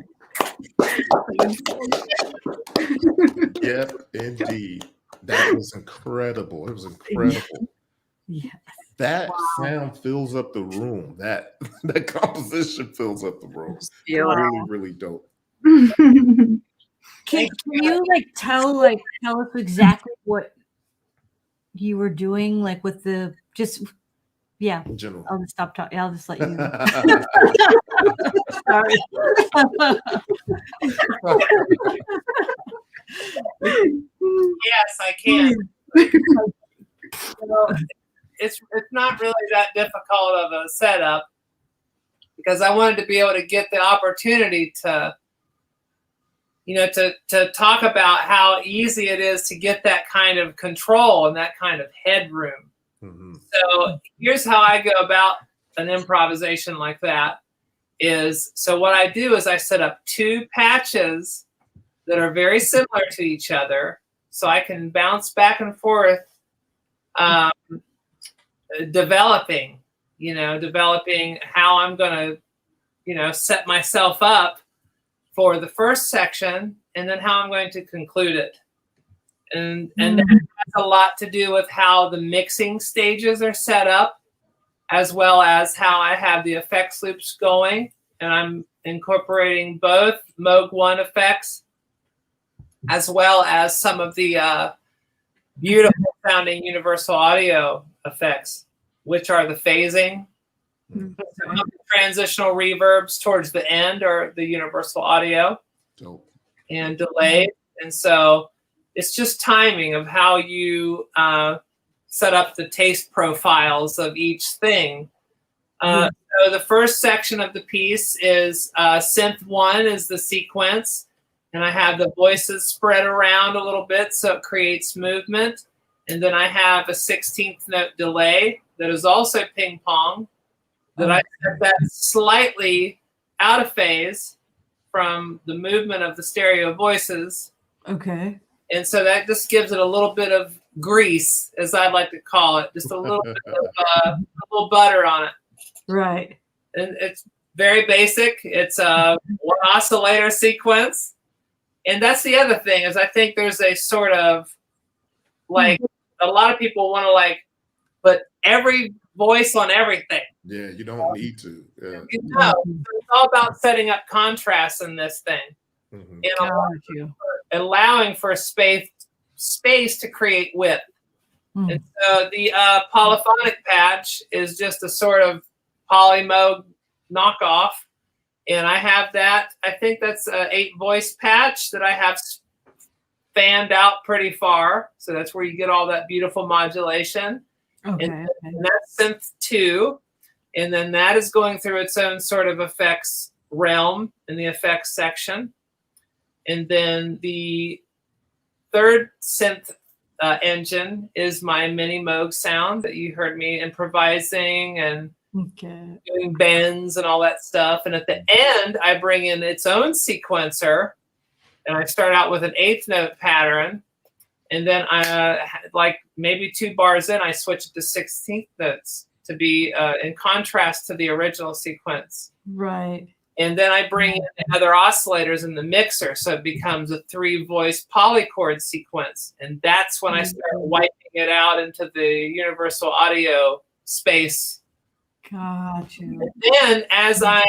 Yep, indeed. That was incredible. It was incredible. Yeah. That sound fills up the room. That that composition fills up the room. Feel it. Really, really dope. Can you like tell us exactly what you were doing, like with the just yeah. In general. I'll just stop talking. I'll just let you. Yes, I can. It's not really that difficult of a setup because I wanted to be able to get the opportunity to, to talk about how easy it is to get that kind of control and that kind of headroom. Mm-hmm. So here's how I go about an improvisation like that so what I do is I set up two patches that are very similar to each other so I can bounce back and forth, developing how I'm going to, set myself up for the first section and then how I'm going to conclude it. And that has a lot to do with how the mixing stages are set up, as well as how I have the effects loops going. And I'm incorporating both Moog One effects, as well as some of the beautiful sounding universal audio effects, which are the phasing. Some of the transitional reverbs towards the end are the universal audio and delay. And so it's just timing of how you set up the taste profiles of each thing. So the first section of the piece is synth 1 is the sequence. And I have the voices spread around a little bit so it creates movement. And then I have a 16th note delay that is also ping pong that I set that slightly out of phase from the movement of the stereo voices. Okay. And so that just gives it a little bit of grease, as I like to call it, just a little bit of a little butter on it. Right. And it's very basic. It's a one oscillator sequence. And that's the other thing is I think there's a sort of like a lot of people want to put every voice on everything. Yeah, you don't need to. Yeah. No, it's all about setting up contrast in this thing. Mm-hmm. And allowing for space to create width. And so the polyphonic patch is just a sort of Polymoog knockoff. And I have that, I think that's an 8 voice patch that I have fanned out pretty far. So that's where you get all that beautiful modulation. Okay. And that's synth 2. And then that is going through its own sort of effects realm in the effects section. And then the third synth engine is my mini Moog sound that you heard me improvising and doing bends and all that stuff. And at the end, I bring in its own sequencer. And I start out with an 8th note pattern. And then like maybe 2 bars in, I switch it to 16th notes to be in contrast to the original sequence. Right. And then I bring in the other oscillators in the mixer. So it becomes a 3 voice polychord sequence. And that's when I start wiping it out into the universal audio space. Gotcha. And then as I'm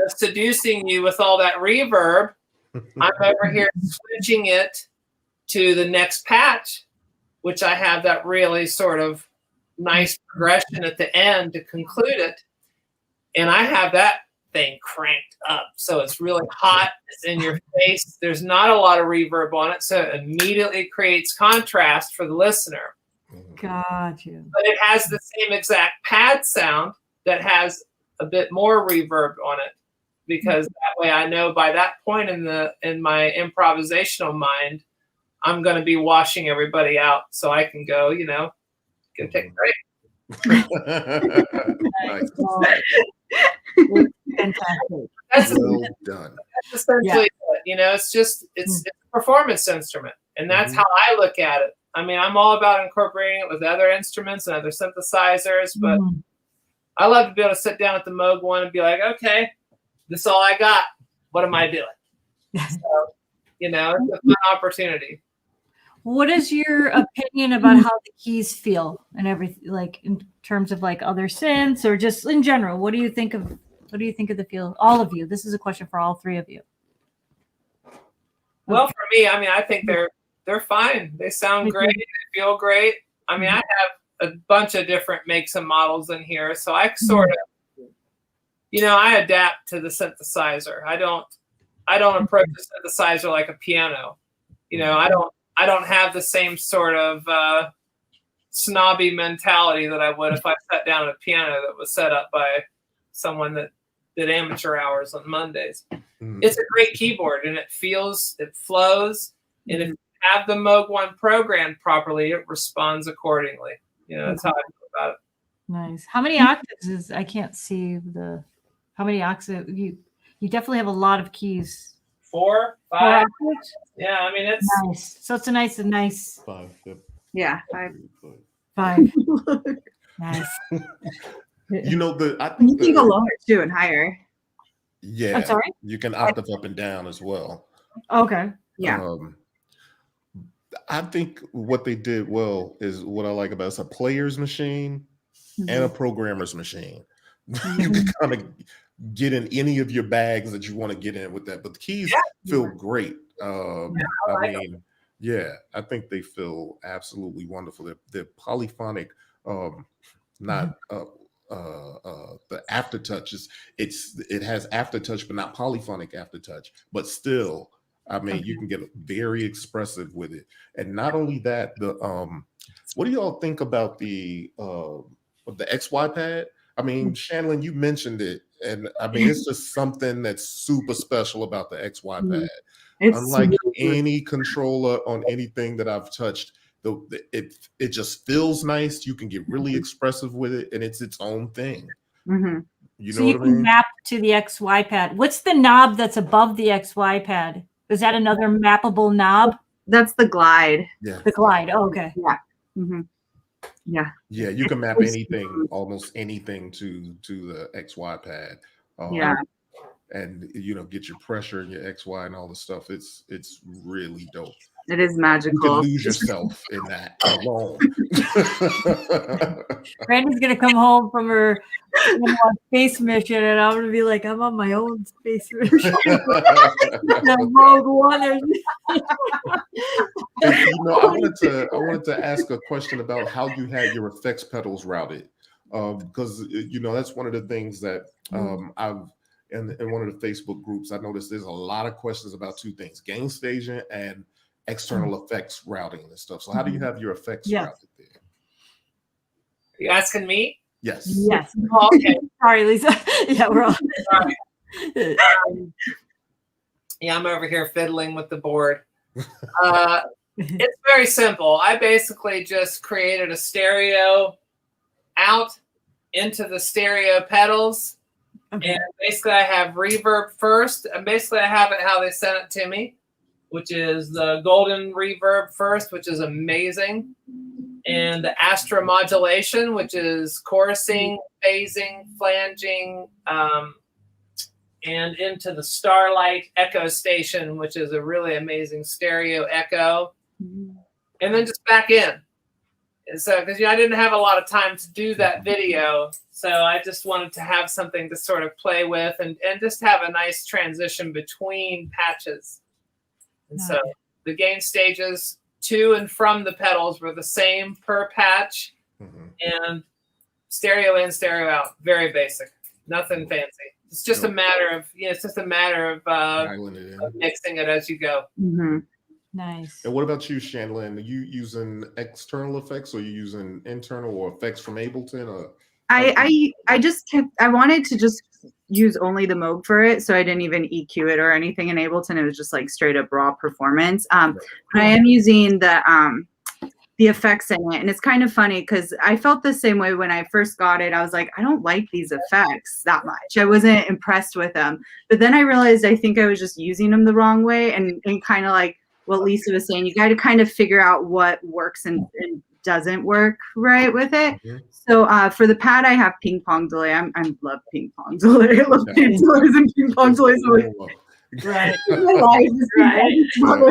seducing you with all that reverb, I'm over here switching it to the next patch, which I have that really sort of nice progression at the end to conclude it. And I have that thing cranked up. So it's really hot. It's in your face. There's not a lot of reverb on it. So it immediately creates contrast for the listener. Gotcha. But it has the same exact pad sound that has a bit more reverb on it. Because that way I know by that point in my improvisational mind, I'm going to be washing everybody out. So I can go, go take a break. Nice. Fantastic. That's Well done. That's essentially it. It's a performance instrument, and that's how I look at it. I mean, I'm all about incorporating it with other instruments and other synthesizers, but I love to be able to sit down at the Moog One and be like, okay, this is all I got. What am I doing? So, it's a fun opportunity. What is your opinion about how the keys feel and everything, like in terms of like other synths or just in general? What do you think of the feel? All of you. This is a question for all three of you. Well, for me, I think they're fine. They sound great. They feel great. I have a bunch of different makes and models in here, so I sort of, I adapt to the synthesizer. I don't approach the synthesizer like a piano. I don't have the same sort of snobby mentality that I would if I sat down at a piano that was set up by someone that did amateur hours on Mondays. It's a great keyboard, and it flows, and if you have the Moog One programmed properly, it responds accordingly. That's how I feel about it. Nice. How many octaves is? I can't see how many octaves. You definitely have a lot of keys. 4, 5. Yeah, it's nice. So it's a nice 5. Yep. Yeah, 5. 5. Nice. I You think can go lower too and higher. Yeah, I'm sorry? you can octave up and down as well. Okay. Yeah. I think what they did well is what I like about it. It's a player's machine and a programmer's machine. You can kind of get in any of your bags that you want to get in with that, but the keys feel great. I think they feel absolutely wonderful. They're polyphonic, not the aftertouch it has aftertouch, but not polyphonic aftertouch, but still, you can get very expressive with it. And not only that, what do y'all think about the XY pad? Shanlin, you mentioned it, and it's just something that's super special about the XY pad. Unlike any controller on anything that I've touched, it just feels nice. You can get really expressive with it, and it's its own thing. Mm-hmm. You so know you what I can mean? map to the XY pad. What's the knob that's above the XY pad? Is that another mappable knob? That's the glide. Yeah. The glide. Oh, okay. Yeah. Mm-hmm. Yeah. Yeah, you can map anything, almost anything to the XY pad. And get your pressure and your XY and all the stuff. It's really dope. It is magical. You can lose yourself in that alone. Brandy's gonna come home from her space mission, and I'm gonna be like, I'm on my own space mission. Moog One. I wanted to ask a question about how you had your effects pedals routed, because that's one of the things that I've in one of the Facebook groups I noticed there's a lot of questions about two things: gain staging and external effects routing and stuff. So how do you have your effects routed there? Are you asking me? Yes. Yes. Oh, okay. Sorry, Lisa. Yeah, we're all. Sorry. I'm over here fiddling with the board. It's very simple. I basically just created a stereo out into the stereo pedals. Okay. And basically I have reverb first. And basically I have it how they sent it to me, which is the golden reverb first, which is amazing. And the Astra modulation, which is chorusing, phasing, flanging, and into the Starlight Echo Station, which is a really amazing stereo echo. And then just back in. And so, because I didn't have a lot of time to do that video, so I just wanted to have something to sort of play with and just have a nice transition between patches. And so the gain stages to and from the pedals were the same per patch, and stereo in, stereo out. Very basic, nothing fancy. It's just a matter of mixing it as you go. Nice. And what about you, Shanlin? Are you using external effects, or are you using internal or effects from Ableton? Or I wanted to just use only the Moog for it, so I didn't even EQ it or anything in Ableton. It was just like straight up raw performance. I am using the effects in it, and it's kind of funny because I felt the same way when I first got it. I was like, I don't like these effects that much. I wasn't impressed with them, but then I realized I think I was just using them the wrong way, and kind of like what Lisa was saying, you got to kind of figure out what works and doesn't work right with it. Mhm. So for the pad, I have ping pong delay. I love ping pong delay. I love ping delays and ping pong delays. Right. My life is Right. I'm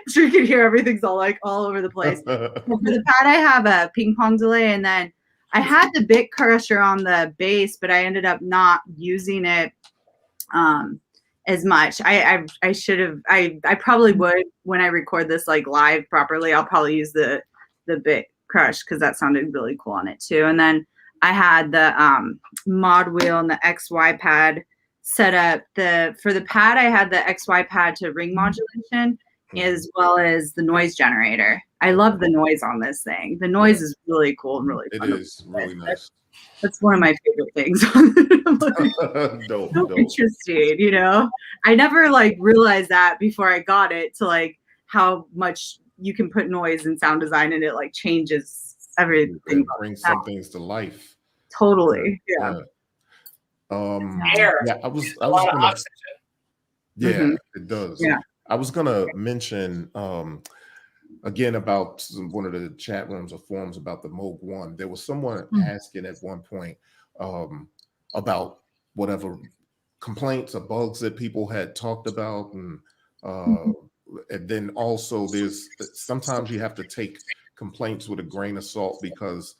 sure you can hear everything's all over the place. For the pad, I have a ping pong delay, and then I had the bit crusher on the bass, but I ended up not using it as much. I should have. I probably would when I record this like live properly. I'll probably use the bit crush because that sounded really cool on it too. And then I had the mod wheel and the XY pad set up. For the pad, I had the XY pad to ring modulation as well as the noise generator. I love the noise on this thing. The noise is really cool and really fun. It is really nice. That's one of my favorite things. Dope, So dope. interesting, you know. I never like realized that before I got it to like how much you can put noise in sound design and it like changes everything. It brings some things to life. Totally. Yeah. Air. Yeah, I was A lot of gonna, oxygen. yeah, Mhm. it does. Yeah. I was gonna mention again about one of the chat rooms or forums about the Moog One. There was someone asking at one point about whatever complaints or bugs that people had talked about, and then also there's sometimes you have to take complaints with a grain of salt because,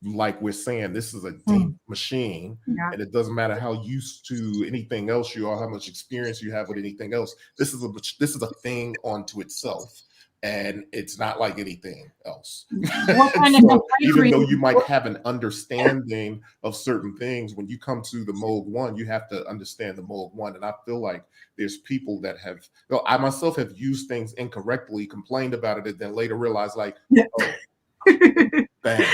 like we're saying, this is a deep machine, Yeah. and it doesn't matter how used to anything else you are, how much experience you have with anything else. This is a thing unto itself, and it's not like anything else. What kind of So complaints were even though you- you might have an understanding of certain things, when you come to the Moog One, you have to understand the Moog One. And I feel like there's people that have, I myself have used things incorrectly, complained about it, and then later realized like, oh, bang.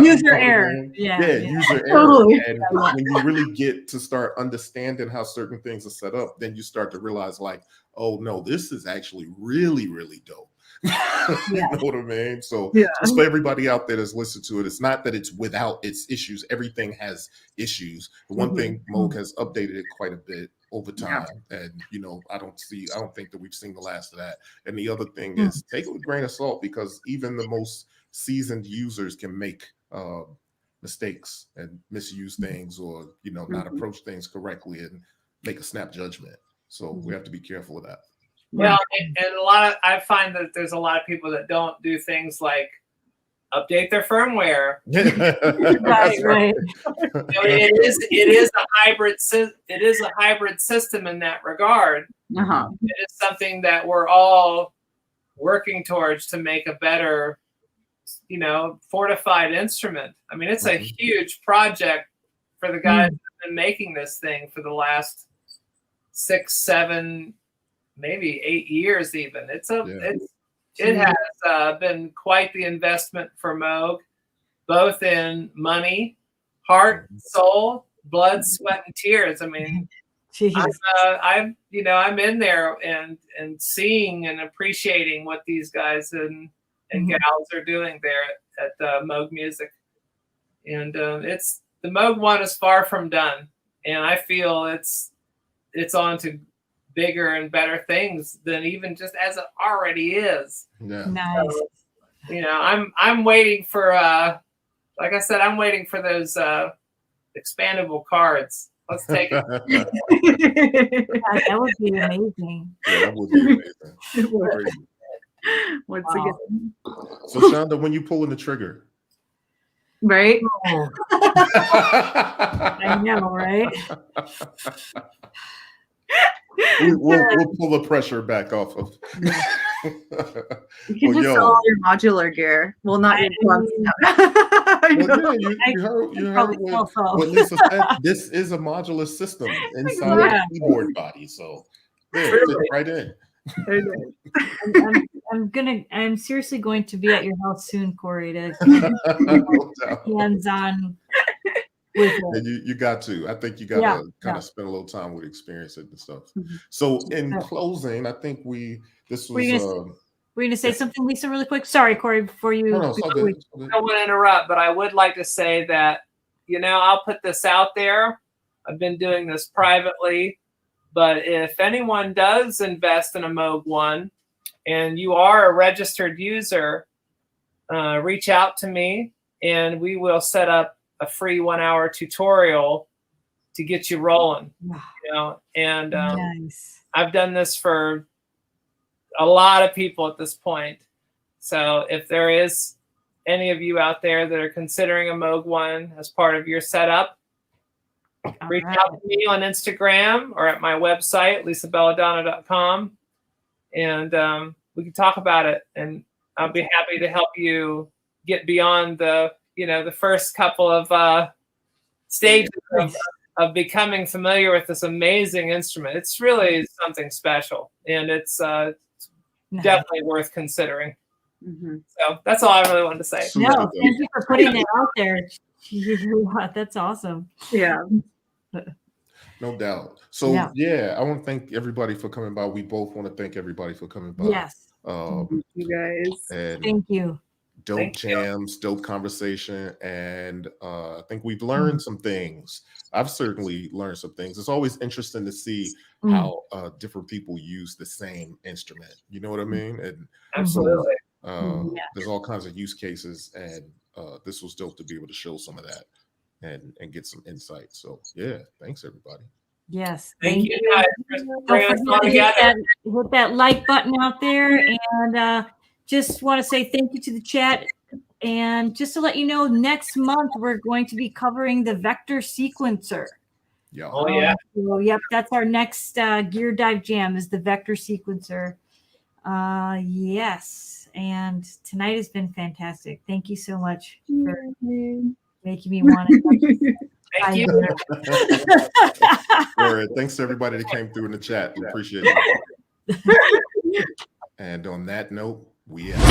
User error. Yeah. User Totally. error. And when you really get to start understanding how certain things are set up, then you start to realize like, oh no, this is actually really, really dope. You know what I mean? So just for everybody out there that's listened to it, it's not that it's without its issues. Everything has issues. The one thing Moog has updated it quite a bit over time, and you know, I don't think that we've seen the last of that. And the other thing is take it with a grain of salt, because even the most seasoned users can make mistakes and misuse things, or you know, not approach things correctly and make a snap judgment. So we have to be careful of that. Well, and I find that there's a lot of people that don't do things like update their firmware. Right. It is a hybrid system in that regard. It is something that we're all working towards to make a better, you know, fortified instrument. I mean, it's a huge project for the guys that have been making this thing for the last 6, 7, maybe 8 years even. It has been quite the investment for Moog, both in money, heart, soul, blood, sweat, and tears. I mean, I'm in there and seeing and appreciating what these guys and gals are doing there at Moog Music. And the Moog One is far from done, and I feel it's on to bigger and better things than even just as it already is. Nice. So, you know, I'm waiting for like I said, I'm waiting for those expandable cards. Let's take it. That would be amazing. Yeah, that would be amazing. Once again. So Shonda, when you pulling the trigger? Right? I know, right? We'll pull the pressure back off of. You can just sell all your modular gear. Well, not your clubs. You heard what Lisa said. This is a modular system inside of a keyboard body, so it fits right in. I'm seriously going to be at your house soon, Corey, to hands-on with it. And you got to. I think you got to kind of spend a little time with experience and stuff. So in closing, I think were you going to say something, Lisa, really quick? Sorry, Corey, before you. I don't want to interrupt, but I would like to say that, you know, I'll put this out there. I've been doing this privately, but if anyone does invest in a Moog One and you are a registered user, reach out to me and we will set up a free 1-hour tutorial to get you rolling. Wow. You know, and Nice. I've done this for a lot of people at this point. So if there is any of you out there that are considering a Moog One as part of your setup, reach out to me on Instagram or at my website, lisabelladonna.com, and we can talk about it. And I'll be happy to help you get beyond the, you know, the first couple of stages of becoming familiar with this amazing instrument. It's really something special, and it's definitely worth considering. Mhm. So that's all I really wanted to say. No, thank you for putting that out there. That's awesome. Yeah. No doubt. So yeah, I want to thank everybody for coming by. We both want to thank everybody for coming by. Yes. You guys. And Thank you. dope Thank you. jams, dope conversation, and I think we've learned some things. I've certainly learned some things. It's always interesting to see how different people use the same instrument. You know what I mean? And Absolutely. there's all kinds of use cases, and this was dope to be able to show some of that and get some insight. So yeah, thanks everybody. Yes. Thank you guys for Don't bringing us all forget to together. hit that like button out there, and just want to say thank you to the chat. And just to let you know, next month we're going to be covering the vector sequencer. Yeah. Oh yeah. So, yep, that's our next gear dive jam is the vector sequencer. Yes, and tonight has been fantastic. Thank you so much for making me want to. Thank you. All right. Thanks to everybody that came through in the chat. We appreciate it. And on that note, we out.